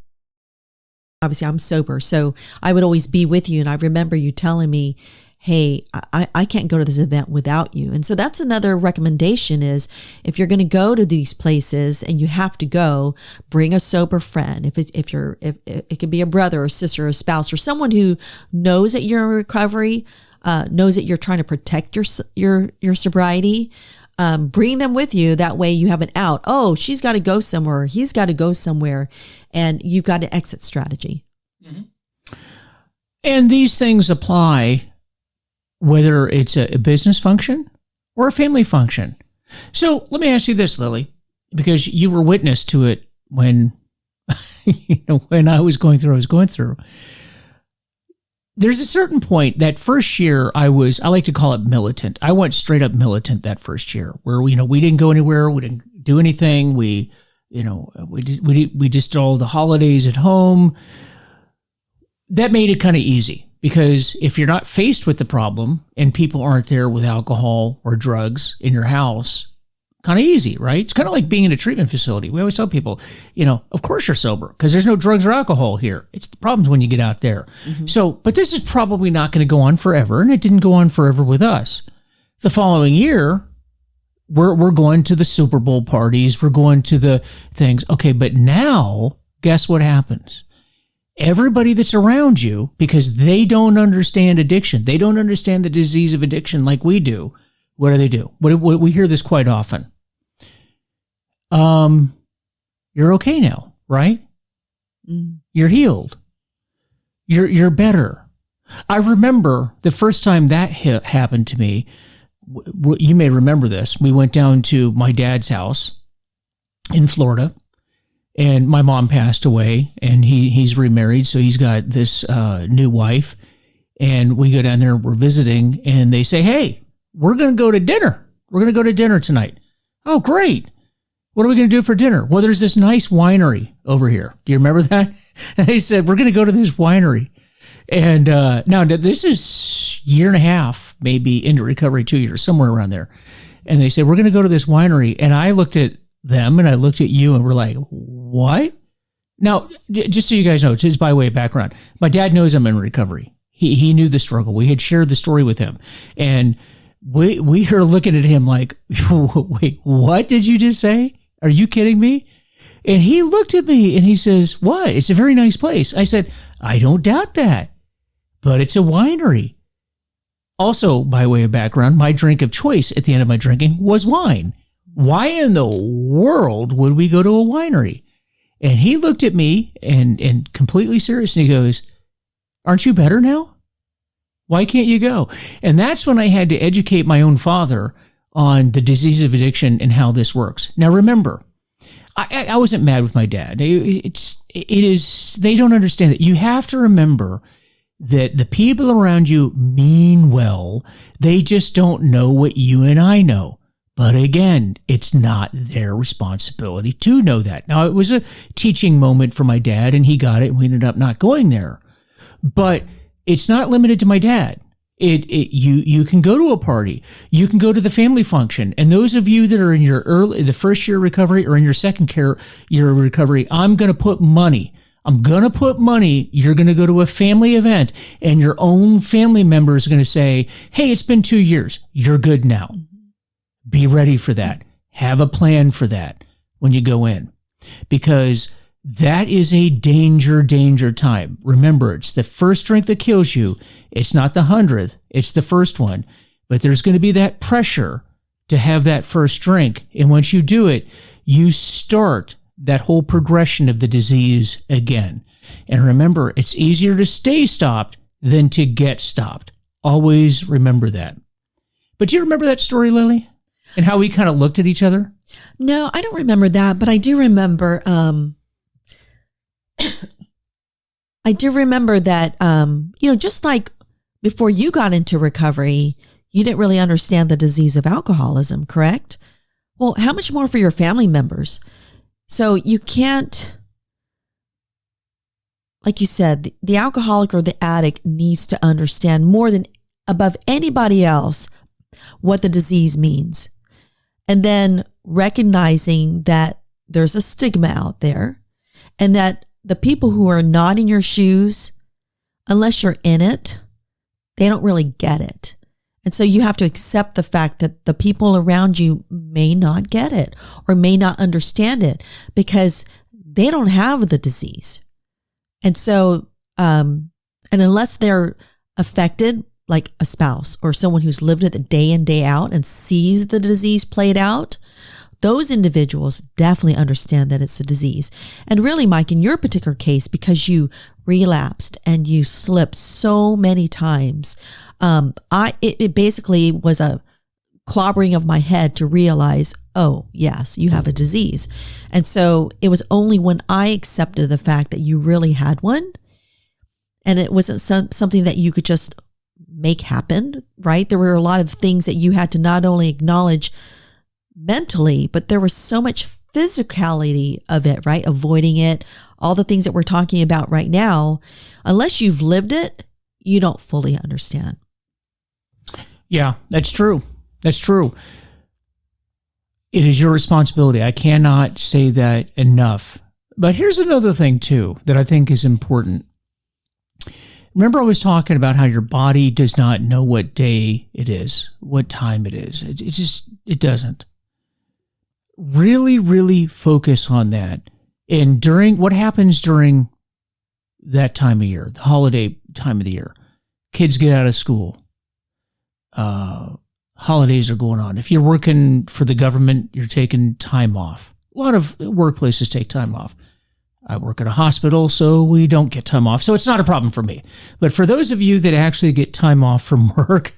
Speaker 2: obviously I'm sober. So I would always be with you. And I remember you telling me, hey, I can't go to this event without you. And so that's another recommendation is if you're going to go to these places and you have to go, bring a sober friend. If it could be a brother or sister or a spouse or someone who knows that you're in recovery, knows that you're trying to protect your sobriety, bring them with you. That way you have an out. Oh, she's got to go somewhere. He's got to go somewhere. And you've got an exit strategy.
Speaker 1: Mm-hmm. And these things apply whether it's a business function or a family function. So let me ask you this, Lily, because you were witness to it when, when I was going through. There's a certain point that first year I like to call it militant. I went straight up militant that first year where, we didn't go anywhere. We didn't do anything. We just did all the holidays at home. That made it kind of easy. Because if you're not faced with the problem and people aren't there with alcohol or drugs in your house, kind of easy, right? It's kind of like being in a treatment facility. We always tell people, of course you're sober because there's no drugs or alcohol here. It's the problems when you get out there. Mm-hmm. So, but this is probably not going to go on forever, and it didn't go on forever with us. The following year, we're going to the Super Bowl parties. We're going to the things. Okay, but now, guess what happens? Everybody that's around you, because they don't understand addiction, they don't understand the disease of addiction like we do. What do? We hear this quite often. You're okay now, right? Mm. You're healed. You're better. I remember the first time that happened to me. You may remember this. We went down to my dad's house in Florida. And my mom passed away, and he's remarried, so he's got this new wife. And we go down there, we're visiting, and they say, hey, we're going to go to dinner. We're going to go to dinner tonight. Oh, great. What are we going to do for dinner? Well, there's this nice winery over here. Do you remember that? And they said, we're going to go to this winery. And now this is a year and a half, maybe into recovery, 2 years, somewhere around there. And they said, we're going to go to this winery. And I looked at them and I looked at you and we're like, what? Now, just so you guys know, it's just by way of background. My dad knows I'm in recovery. He knew the struggle. We had shared the story with him. And we are looking at him like, wait, what did you just say? Are you kidding me? And he looked at me and he says, what? It's a very nice place. I said, I don't doubt that, but it's a winery. Also, by way of background, my drink of choice at the end of my drinking was wine. Why in the world would we go to a winery? And he looked at me and completely serious, and he goes, aren't you better now? Why can't you go? And that's when I had to educate my own father on the disease of addiction and how this works. Now, remember, I wasn't mad with my dad. It is, they don't understand it. You have to remember that the people around you mean well. They just don't know what you and I know. But again, it's not their responsibility to know that. Now, it was a teaching moment for my dad, and he got it, and we ended up not going there. But it's not limited to my dad. You can go to a party, you can go to the family function, and those of you that are in the first year of recovery or in your second year of recovery, I'm going to put money. You're going to go to a family event, and your own family member is going to say, "Hey, it's been 2 years. You're good now." Be ready for that. Have a plan for that when you go in, because that is a danger time. Remember, it's the first drink that kills you. It's not the 100th. It's the first one. But there's going to be that pressure to have that first drink. And once you do it, you start that whole progression of the disease again. And remember, it's easier to stay stopped than to get stopped. Always remember that. But do you remember that story, Lily? And how we kind of looked at each other?
Speaker 2: No, I don't remember that, but I do remember that, just like before you got into recovery, you didn't really understand the disease of alcoholism, correct? Well, how much more for your family members? So you can't, like you said, the alcoholic or the addict needs to understand more than above anybody else what the disease means. And then recognizing that there's a stigma out there, and that the people who are not in your shoes, unless you're in it, they don't really get it. And so you have to accept the fact that the people around you may not get it or may not understand it because they don't have the disease. And so, and unless they're affected, like a spouse or someone who's lived it day in, day out and sees the disease played out, those individuals definitely understand that it's a disease. And really, Mike, in your particular case, because you relapsed and you slipped so many times, it basically was a clobbering of my head to realize, oh, yes, you have a disease. And so it was only when I accepted the fact that you really had one, and it wasn't something that you could just make happen, right? There were a lot of things that you had to not only acknowledge mentally, but there was so much physicality of it, right? Avoiding it, all the things that we're talking about right now. Unless you've lived it, you don't fully understand.
Speaker 1: Yeah, that's true. That's true. It is your responsibility. I cannot say that enough. But here's another thing too that I think is important. Remember I was talking about how your body does not know what day it is, what time it is. It doesn't. Really, really focus on that. And what happens during that time of year, the holiday time of the year, kids get out of school. Holidays are going on. If you're working for the government, you're taking time off. A lot of workplaces take time off. I work at a hospital, so we don't get time off. So it's not a problem for me. But for those of you that actually get time off from work,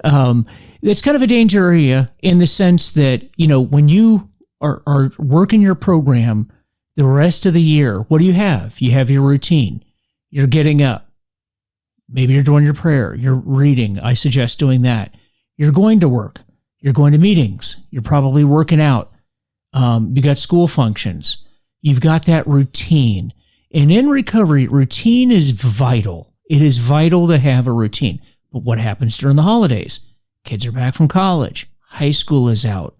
Speaker 1: it's kind of a danger area in the sense that, when you are working your program the rest of the year, what do you have? You have your routine. You're getting up. Maybe you're doing your prayer. You're reading. I suggest doing that. You're going to work. You're going to meetings. You're probably working out. You got school functions. You've got that routine. And in recovery, routine is vital. It is vital to have a routine. But what happens during the holidays? Kids are back from college. High school is out.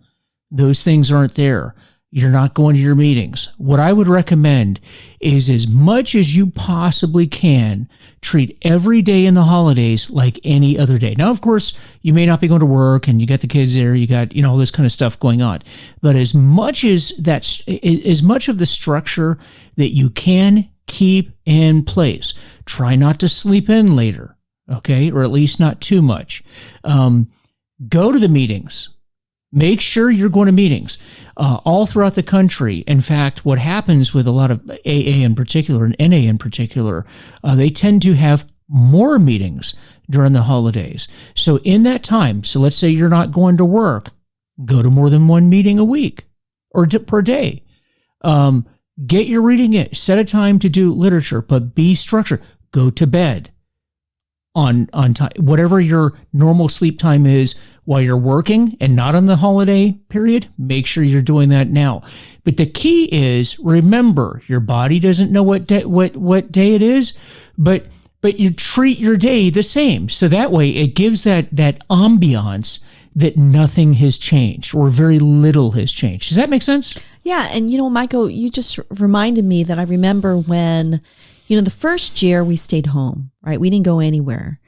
Speaker 1: Those things aren't there. You're not going to your meetings. What I would recommend is, as much as you possibly can, treat every day in the holidays like any other day. Now, of course, you may not be going to work and you got the kids there, you got, all this kind of stuff going on. But as much of the structure that you can keep in place, try not to sleep in later, okay? Or at least not too much. Go to the meetings. Make sure you're going to meetings all throughout the country. In fact, what happens with a lot of AA in particular and NA in particular, they tend to have more meetings during the holidays. So in that time, so let's say you're not going to work, go to more than one meeting a week or per day. Get your reading in. Set a time to do literature, but be structured. Go to bed on time. Whatever your normal sleep time is while you're working and not on the holiday period, make sure you're doing that now. But the key is, remember, your body doesn't know what day it is, but but you treat your day the same. So that way it gives that ambiance that nothing has changed or very little has changed. Does that make sense?
Speaker 2: Yeah. And, Michael, you just reminded me that I remember when, the first year we stayed home, right? We didn't go anywhere.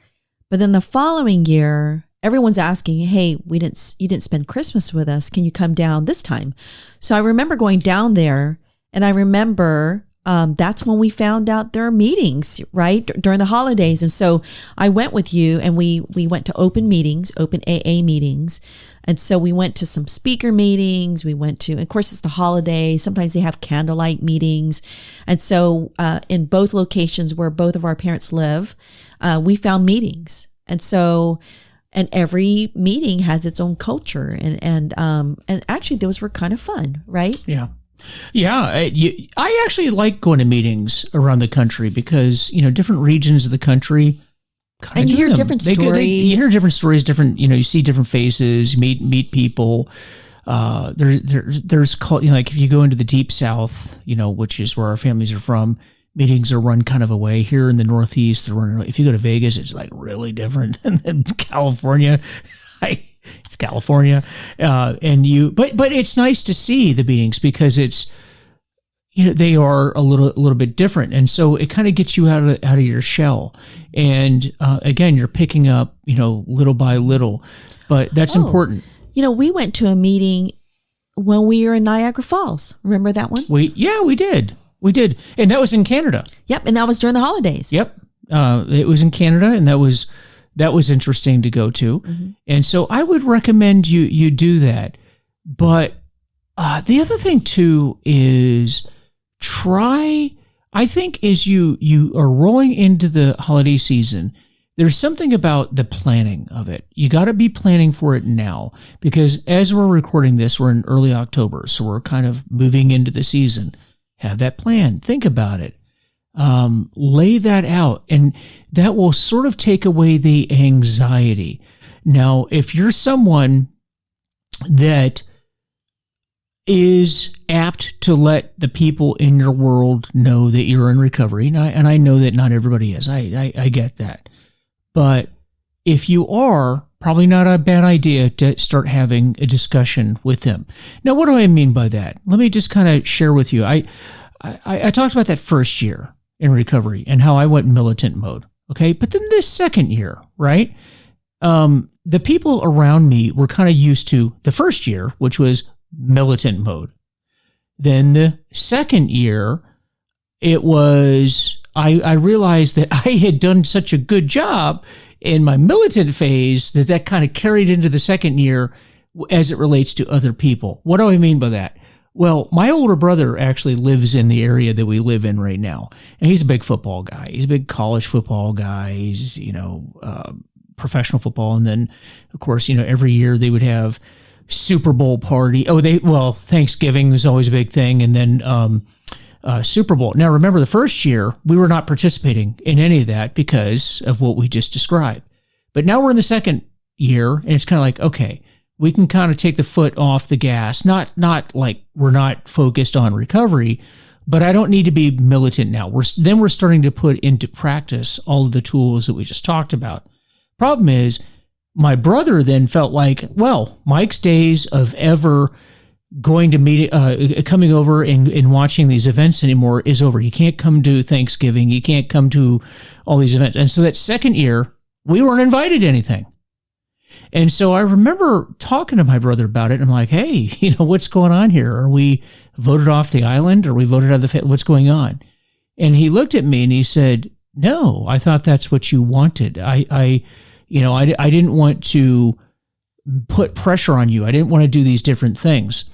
Speaker 2: But then the following year, everyone's asking, hey, you didn't spend Christmas with us. Can you come down this time? So I remember going down there, and I remember that's when we found out there are meetings, right, during the holidays. And so I went with you, and we went to open AA meetings. And so we went to some speaker meetings. We went to, of course, it's the holiday. Sometimes they have candlelight meetings. And so in both locations where both of our parents live, we found meetings. And so, and every meeting has its own culture. And actually those were kind of fun, right?
Speaker 1: Yeah. Yeah. I actually like going to meetings around the country because, different regions of the country,
Speaker 2: and you hear different stories.
Speaker 1: You hear different stories, different, you see different faces, meet people. There's like if you go into the deep South, which is where our families are from, meetings are run kind of a way. Here in the Northeast, they're run. If you go to Vegas, it's like really different than California. It's California, but it's nice to see the meetings because it's, they are a little bit different, and so it kind of gets you out of your shell. And again, you're picking up, little by little, but that's important.
Speaker 2: We went to a meeting when we were in Niagara Falls. Remember that one?
Speaker 1: We did, and that was in Canada.
Speaker 2: Yep, and that was during the holidays.
Speaker 1: Yep, it was in Canada, and that was interesting to go to. Mm-hmm. And so I would recommend you do that. But the other thing too is I think as you are rolling into the holiday season, there's something about the planning of it. You got to be planning for it now because as we're recording this, we're in early October. So we're kind of moving into the season. Have that plan. Think about it. Lay that out, and that will sort of take away the anxiety. Now, if you're someone that is apt to let the people in your world know that you're in recovery, and I know that not everybody is. I get that. But if you are, probably not a bad idea to start having a discussion with them. Now, what do I mean by that? Let me just kind of share with you. I talked about that first year in recovery and how I went militant mode. Okay. But then this second year, right? The people around me were kind of used to the first year, which was militant mode. Then the second year, it was, I realized that I had done such a good job in my militant phase that kind of carried into the second year as it relates to other people. What do I mean by that? Well, my older brother actually lives in the area that we live in right now. And he's a big football guy. He's a big college football guy. He's, professional football. And then, of course, every year they would have Super Bowl party. Thanksgiving was always a big thing. And then Super Bowl. Now, remember, the first year, we were not participating in any of that because of what we just described. But now we're in the second year, and it's kind of like, okay, we can kind of take the foot off the gas. Not like we're not focused on recovery, but I don't need to be militant now. We're starting to put into practice all of the tools that we just talked about. Problem is, my brother then felt like, well, Mike's days of ever going to coming over and watching these events anymore is over. You can't come to Thanksgiving. You can't come to all these events. And so that second year, we weren't invited to anything. And so I remember talking to my brother about it. And I'm like, hey, what's going on here? Are we voted off the island? Are we voted out of the what's going on? And he looked at me and he said, no, I thought that's what you wanted. I didn't want to put pressure on you. I didn't want to do these different things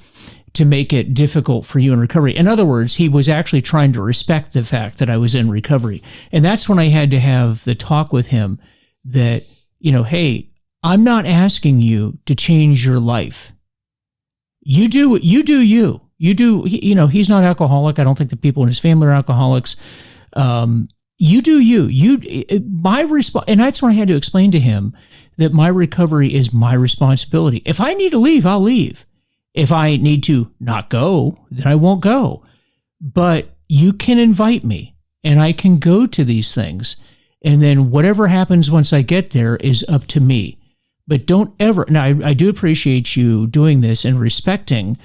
Speaker 1: to make it difficult for you in recovery. In other words, he was actually trying to respect the fact that I was in recovery. And that's when I had to have the talk with him that, hey, I'm not asking you to change your life. You do you. He's not alcoholic. I don't think the people in his family are alcoholics. You do you. My response, and that's when I had to explain to him that my recovery is my responsibility. If I need to leave, I'll leave. If I need to not go, then I won't go. But you can invite me, and I can go to these things. And then whatever happens once I get there is up to me. But don't ever, now I do appreciate you doing this and respecting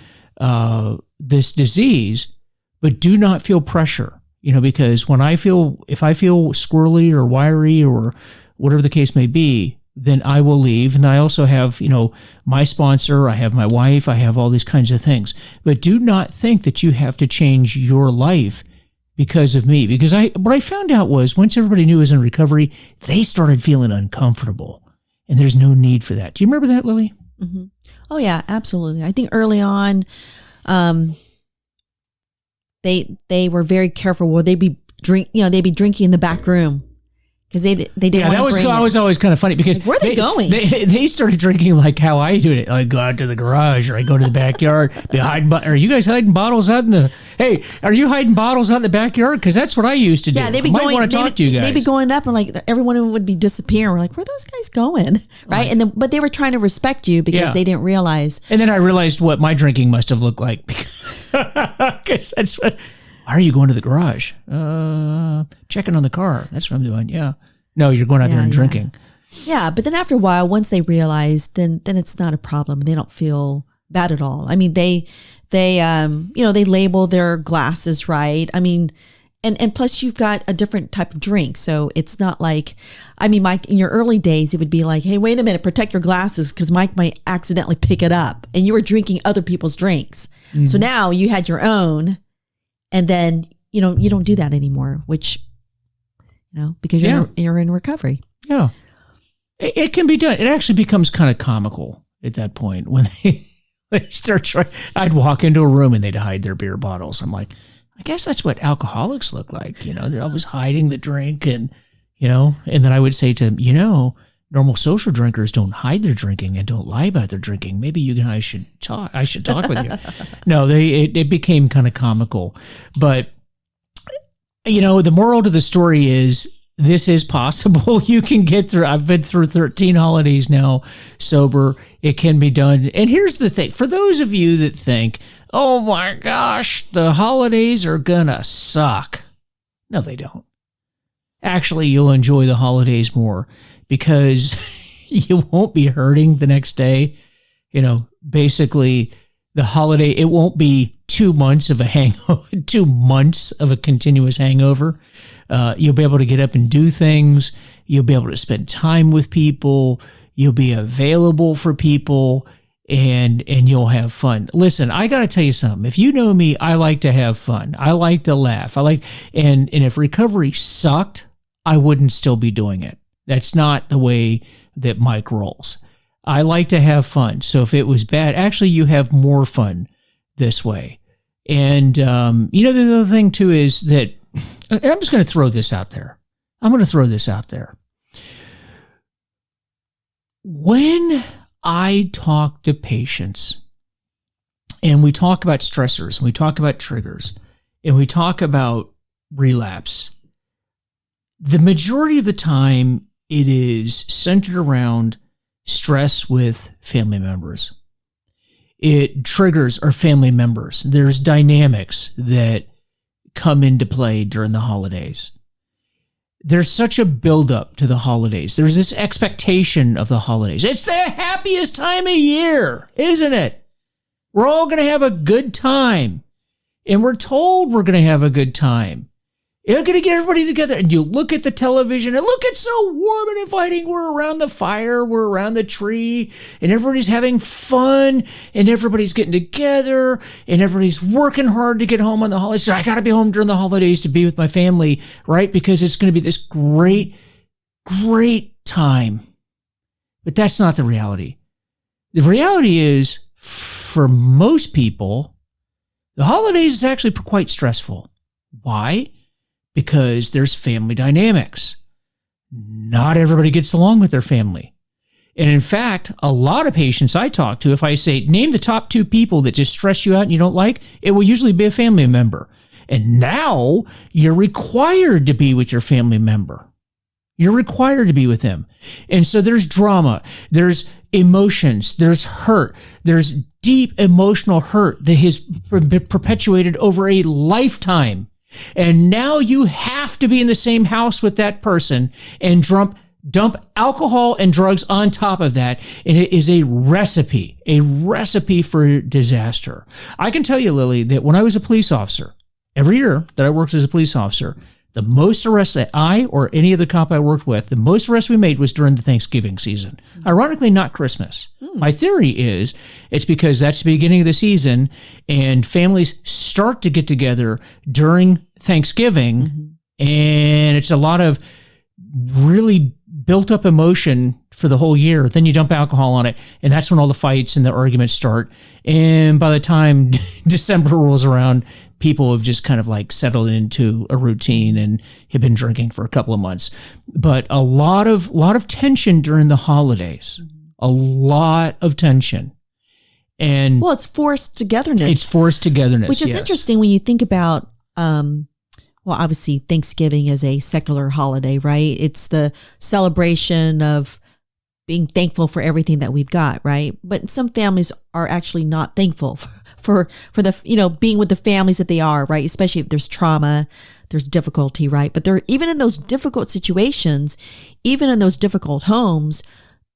Speaker 1: this disease, but do not feel pressure, because if I feel squirrely or wiry or whatever the case may be, then I will leave. And I also have, my sponsor, I have my wife, I have all these kinds of things. But do not think that you have to change your life because of me. Because what I found out was once everybody knew I was in recovery, they started feeling uncomfortable. And there's no need for that. Do you remember that, Lily?
Speaker 2: Mm-hmm. Oh, yeah, absolutely. I think early on, they were very careful. Well, they'd be drinking in the back room. Because they didn't want to bring
Speaker 1: that was always kind of funny because
Speaker 2: where are they going?
Speaker 1: They started drinking like how I do it. I go out to the garage or I go to the backyard. Are you guys hiding bottles out in the? Hey, are you hiding bottles out in the backyard? Because that's what I used to do.
Speaker 2: Yeah, they'd be
Speaker 1: want to talk to you guys.
Speaker 2: They'd be going up and like everyone would be disappearing. We're like, where are those guys going? Right? And but they were trying to respect you because they didn't realize.
Speaker 1: And then I realized what my drinking must have looked like because that's what. Why are you going to the garage? Checking on the car. That's what I'm doing. Yeah. No, you're going out there and drinking.
Speaker 2: Yeah, but then after a while, once they realize, then it's not a problem. They don't feel bad at all. I mean, they label their glasses right. I mean, and plus you've got a different type of drink, so it's not like, I mean, Mike, in your early days, it would be like, hey, wait a minute, protect your glasses because Mike might accidentally pick it up, and you were drinking other people's drinks. Mm-hmm. So now you had your own. And then, you don't do that anymore, which, because you're in recovery.
Speaker 1: Yeah. It can be done. It actually becomes kind of comical at that point when they start trying. I'd walk into a room and they'd hide their beer bottles. I'm like, I guess that's what alcoholics look like. They're always hiding the drink and then I would say to them, normal social drinkers don't hide their drinking and don't lie about their drinking. Maybe you and I should talk. I should talk with you. No, it became kind of comical. But, the moral to the story is this is possible. You can get through. I've been through 13 holidays now sober. It can be done. And here's the thing. For those of you that think, oh my gosh, the holidays are going to suck. No, they don't. Actually, you'll enjoy the holidays more. Because you won't be hurting the next day. Basically the holiday, it won't be 2 months of a hangover, 2 months of a continuous hangover. You'll be able to get up and do things. You'll be able to spend time with people. You'll be available for people and you'll have fun. Listen, I got to tell you something. If you know me, I like to have fun. I like to laugh. And if recovery sucked, I wouldn't still be doing it. That's not the way that Mike rolls. I like to have fun. So if it was bad, actually you have more fun this way. And, the other thing too is that I'm just going to throw this out there. When I talk to patients and we talk about stressors and we talk about triggers and we talk about relapse, the majority of the time, it is centered around stress with family members. It triggers our family members. There's dynamics that come into play during the holidays. There's such a buildup to the holidays. There's this expectation of the holidays. It's the happiest time of year, isn't it? We're all going to have a good time. And we're told we're going to have a good time. You're going to get everybody together and you look at the television and look, it's so warm and inviting. We're around the fire. We're around the tree and everybody's having fun and everybody's getting together and everybody's working hard to get home on the holidays. So I got to be home during the holidays to be with my family, right? Because it's going to be this great, great time. But that's not the reality. The reality is for most people, the holidays is actually quite stressful. Why? Because there's family dynamics. Not everybody gets along with their family. And in fact, a lot of patients I talk to, if I say, name the top 2 people that just stress you out and you don't like, it will usually be a family member. And now you're required to be with your family member. You're required to be with him. And so there's drama, there's emotions, there's hurt, there's deep emotional hurt that has been perpetuated over a lifetime. And now you have to be in the same house with that person and dump alcohol and drugs on top of that. And it is a recipe for disaster. I can tell you, Lily, that when I was a police officer, every year that I worked as a police officer, the most arrests that I or any other cop I worked with, the most arrests we made was during the Thanksgiving season. Ironically, not Christmas. My theory is it's because that's the beginning of the season and families start to get together during Thanksgiving, and it's a lot of really built up emotion for the whole year. Then you dump alcohol on it, and that's when all the fights and the arguments start. And by the time December rolls around, people have just kind of like settled into a routine and have been drinking for a couple of months. But a lot of tension during the holidays. A lot of tension. And
Speaker 2: well, it's forced togetherness.
Speaker 1: Which
Speaker 2: is interesting when you think about, well, obviously Thanksgiving is a secular holiday, right? It's the celebration of being thankful for everything that we've got, right? But some families are actually not thankful for the, being with the families that they are, right? Especially if there's trauma, there's difficulty, right? But even in those difficult situations, even in those difficult homes,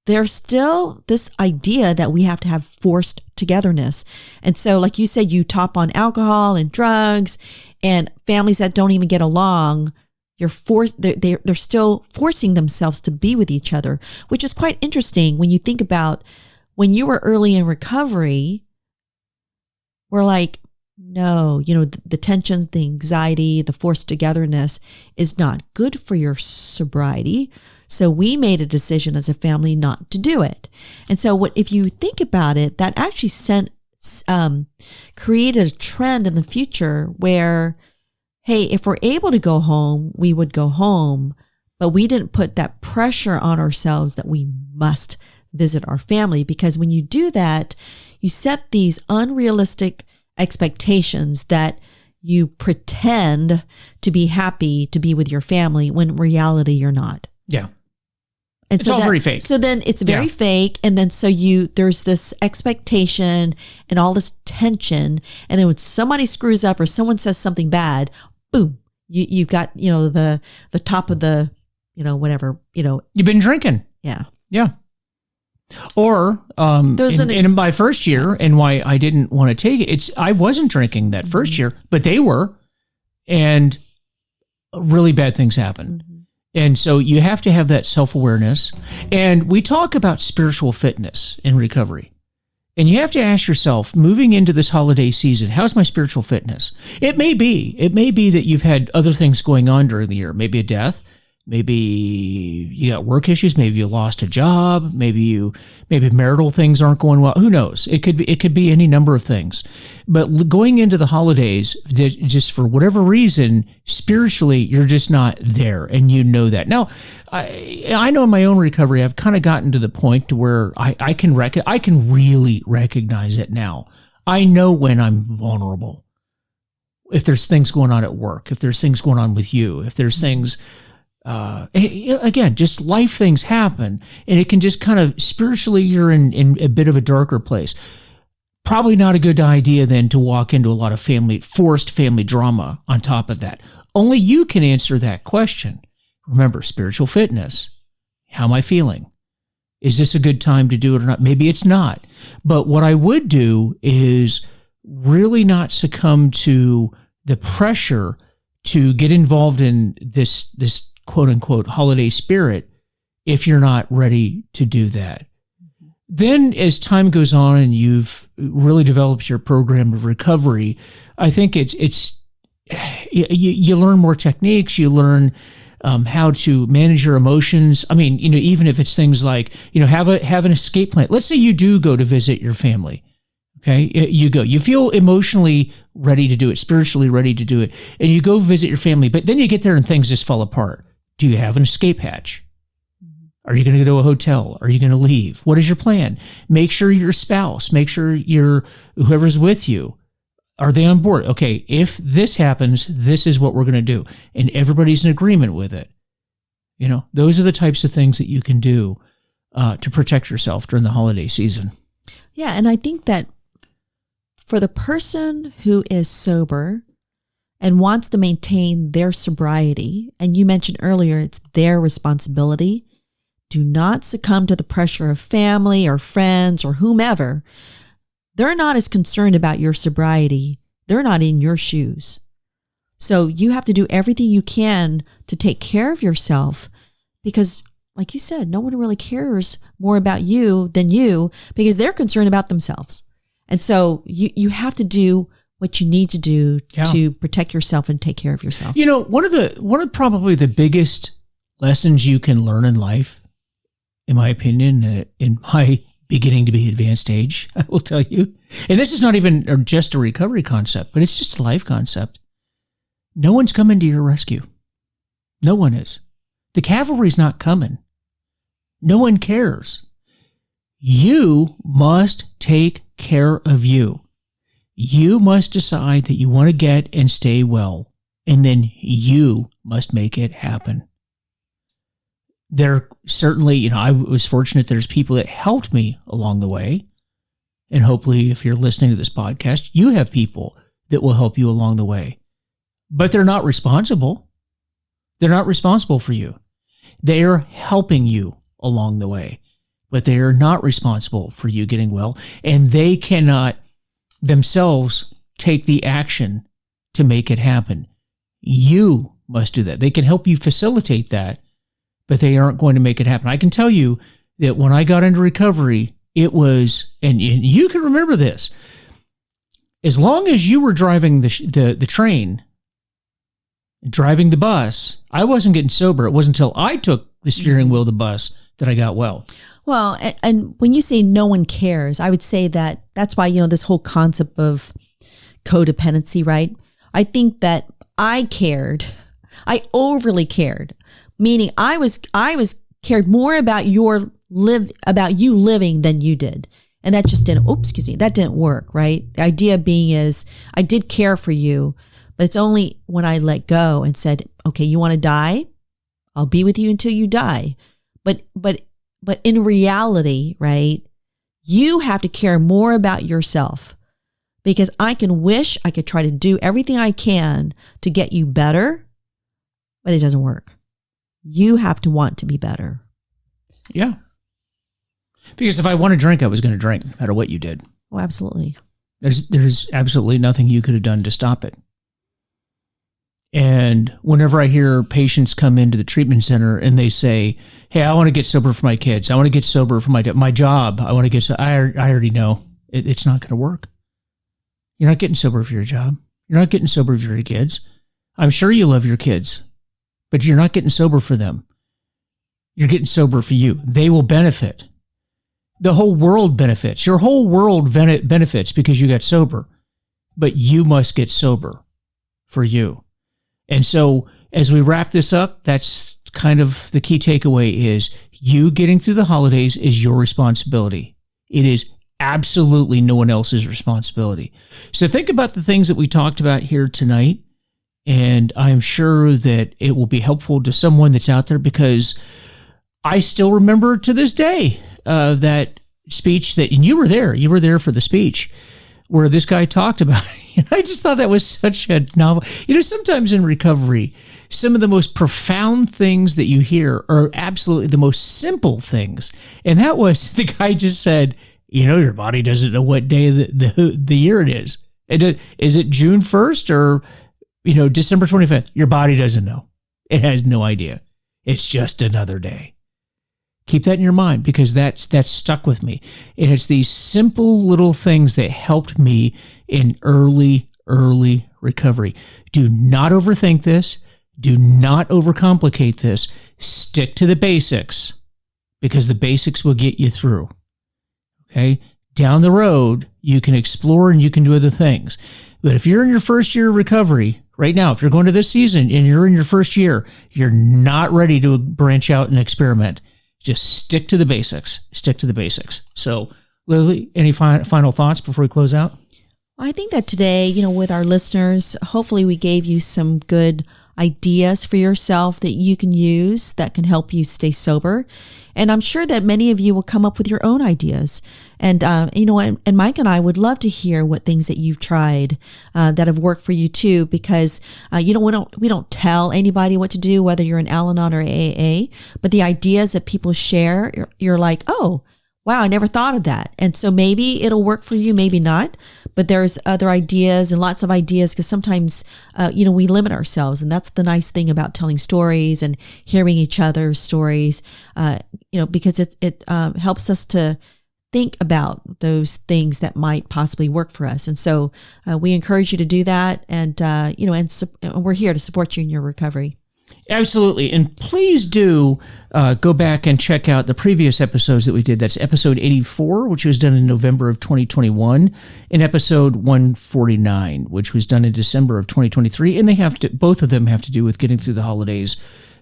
Speaker 2: there's still this idea that we have to have forced togetherness. And so, like you said, you top on alcohol and drugs, and families that don't even get along, they're still forcing themselves to be with each other, which is quite interesting when you think about when you were early in recovery. We're like, no, the tensions, the anxiety, the forced togetherness is not good for your sobriety. So we made a decision as a family not to do it. And so if you think about it, that actually created a trend in the future where, hey, if we're able to go home, we would go home, but we didn't put that pressure on ourselves that we must visit our family. Because when you do that, you set these unrealistic expectations that you pretend to be happy to be with your family when in reality you're not.
Speaker 1: Yeah.
Speaker 2: And
Speaker 1: it's all very fake.
Speaker 2: So then it's very fake. And then there's this expectation and all this tension. And then when somebody screws up or someone says something bad, boom, you've got, the top of the, whatever,
Speaker 1: You've been drinking.
Speaker 2: Yeah.
Speaker 1: Yeah. Or in my first year, and why I didn't want to take it, I wasn't drinking that first year, but they were, and really bad things happened. And so you have to have that self-awareness. And we talk about spiritual fitness in recovery. And you have to ask yourself, moving into this holiday season, how's my spiritual fitness? It may be that you've had other things going on during the year, maybe a death. Maybe you got work issues. Maybe you lost a job. Maybe marital things aren't going well. Who knows? It could be any number of things. But going into the holidays, just for whatever reason, spiritually, you're just not there, and you know that. Now, I know in my own recovery, I've kind of gotten to the point to where I can really recognize it now. I know when I'm vulnerable. If there's things going on at work, if there's things going on with you, if there's things. Again, just life things happen, and it can just kind of spiritually, you're in a bit of a darker place. Probably not a good idea then to walk into a lot of forced family drama on top of that. Only you can answer that question. Remember, spiritual fitness. How am I feeling? Is this a good time to do it or not? Maybe it's not. But what I would do is really not succumb to the pressure to get involved in this quote-unquote holiday spirit if you're not ready to do that. Then as time goes on and you've really developed your program of recovery, I think you learn more techniques, you learn how to manage your emotions. I mean, even if it's things like, have an escape plan. Let's say you do go to visit your family. Okay, you go. You feel emotionally ready to do it, spiritually ready to do it, and you go visit your family, but then you get there and things just fall apart. Do you have an escape hatch? Are you going to go to a hotel? Are you going to leave? What is your plan? Make sure your spouse, make sure whoever's with you, are they on board? Okay, if this happens, this is what we're going to do. And everybody's in agreement with it. Those are the types of things that you can do to protect yourself during the holiday season.
Speaker 2: Yeah, and I think that for the person who is sober and wants to maintain their sobriety, and you mentioned earlier it's their responsibility, do not succumb to the pressure of family or friends or whomever. They're not as concerned about your sobriety. They're not in your shoes. So you have to do everything you can to take care of yourself because, like you said, no one really cares more about you than you because they're concerned about themselves. And so you have to do what you need to do to protect yourself and take care of yourself.
Speaker 1: You know, one of probably the biggest lessons you can learn in life, in my opinion, in my beginning to be advanced age, I will tell you, and this is not even just a recovery concept, but it's just a life concept. No one's coming to your rescue. No one is. The cavalry's not coming. No one cares. You must take care of you. You must decide that you want to get and stay well, and then you must make it happen. There certainly, I was fortunate there's people that helped me along the way, and hopefully if you're listening to this podcast, you have people that will help you along the way. But they're not responsible. They're not responsible for you. They are helping you along the way, but they are not responsible for you getting well, and they cannot themselves take the action to make it happen. You must do that. They can help you facilitate that, but they aren't going to make it happen. I can tell you that when I got into recovery, it was, and you can remember this, as long as you were driving the train, driving the bus, I wasn't getting sober. It wasn't until I took the steering wheel of the bus that I got well.
Speaker 2: Well, and when you say no one cares, I would say that's why, this whole concept of codependency, right? I think that I overly cared, meaning I was cared more about you living than you did. And that just that didn't work, right? The idea being is I did care for you, but it's only when I let go and said, okay, you want to die? I'll be with you until you die. But in reality, right, you have to care more about yourself because I could try to do everything I can to get you better, but it doesn't work. You have to want to be better.
Speaker 1: Yeah. Because if I want to drink, I was going to drink no matter what you did.
Speaker 2: Oh, absolutely.
Speaker 1: There's absolutely nothing you could have done to stop it. And whenever I hear patients come into the treatment center and they say, hey, I want to get sober for my kids. I want to get sober for my job. I want to get sober. I already know it's not going to work. You're not getting sober for your job. You're not getting sober for your kids. I'm sure you love your kids, but you're not getting sober for them. You're getting sober for you. They will benefit. The whole world benefits. Your whole world benefits because you got sober, but you must get sober for you. And so as we wrap this up, that's kind of the key takeaway is you getting through the holidays is your responsibility. It is absolutely no one else's responsibility. So think about the things that we talked about here tonight, and I'm sure that it will be helpful to someone that's out there because I still remember to this day that speech and you were there for the speech where this guy talked about it. And I just thought that was such a novel. Sometimes in recovery, some of the most profound things that you hear are absolutely the most simple things. And that was, the guy just said, your body doesn't know what day of the year it is. Is it June 1st or, December 25th? Your body doesn't know. It has no idea. It's just another day. Keep that in your mind because that's stuck with me. And it's these simple little things that helped me in early recovery. Do not overthink this. Do not overcomplicate this. Stick to the basics because the basics will get you through. Okay? Down the road, you can explore and you can do other things. But if you're in your first year of recovery, right now, if you're going to this season and you're in your first year, you're not ready to branch out and experiment. Just stick to the basics. Stick to the basics. So, Lily, any final thoughts before we close out?
Speaker 2: I think that today, with our listeners, hopefully we gave you some good ideas for yourself that you can use that can help you stay sober. And I'm sure that many of you will come up with your own ideas. And, and Mike and I would love to hear what things that you've tried that have worked for you too, because, we don't tell anybody what to do, whether you're in Al-Anon or AA, but the ideas that people share, you're like, oh, wow, I never thought of that. And so maybe it'll work for you, maybe not. But there's other ideas and lots of ideas, because sometimes, we limit ourselves. And that's the nice thing about telling stories and hearing each other's stories, because it helps us to think about those things that might possibly work for us. And so we encourage you to do that. And, we're here to support you in your recovery.
Speaker 1: Absolutely. And please do go back and check out the previous episodes that we did. That's episode 84, which was done in November of 2021, and episode 149, which was done in December of 2023. And both of them have to do with getting through the holidays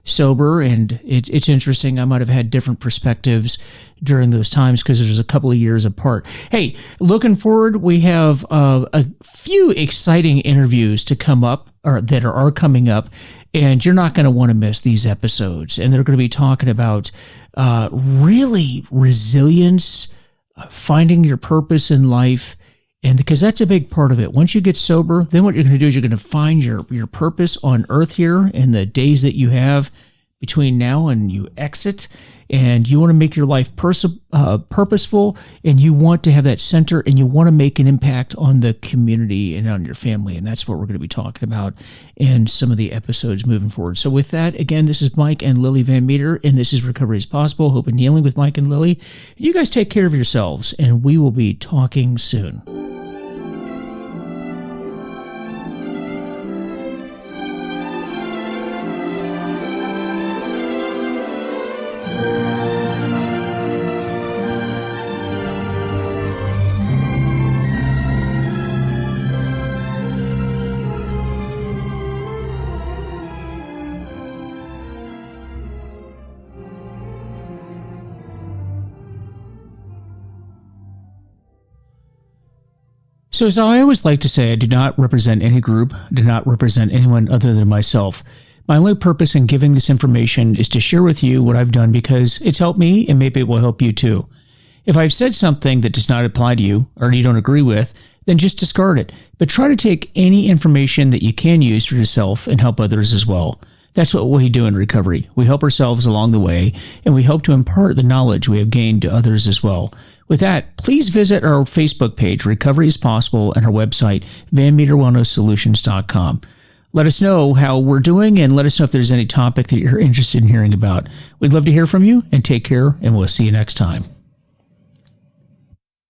Speaker 1: sober. And it's interesting. I might have had different perspectives during those times because there's a couple of years apart. Hey, looking forward, we have a few exciting interviews to come up, or that are coming up. And you're not going to want to miss these episodes. And they're going to be talking about really resilience, finding your purpose in life. And because that's a big part of it. Once you get sober, then what you're going to do is you're going to find your purpose on earth here in the days that you have between now and you exit. And you want to make your life purposeful, and you want to have that center, and you want to make an impact on the community and on your family. And that's what we're going to be talking about in some of the episodes moving forward. So with that, again, this is Mike and Lily Van Meter, and this is Recovery is Possible, Hope and Healing with Mike and Lily. You guys take care of yourselves, and we will be talking soon. So as I always like to say, I do not represent any group, do not represent anyone other than myself. My only purpose in giving this information is to share with you what I've done because it's helped me and maybe it will help you too. If I've said something that does not apply to you or you don't agree with, then just discard it. But try to take any information that you can use for yourself and help others as well. That's what we do in recovery. We help ourselves along the way, and we hope to impart the knowledge we have gained to others as well. With that, please visit our Facebook page, Recovery is Possible, and our website, VanMeterWellnessSolutions.com. Let us know how we're doing, and let us know if there's any topic that you're interested in hearing about. We'd love to hear from you, and take care, and we'll see you next time.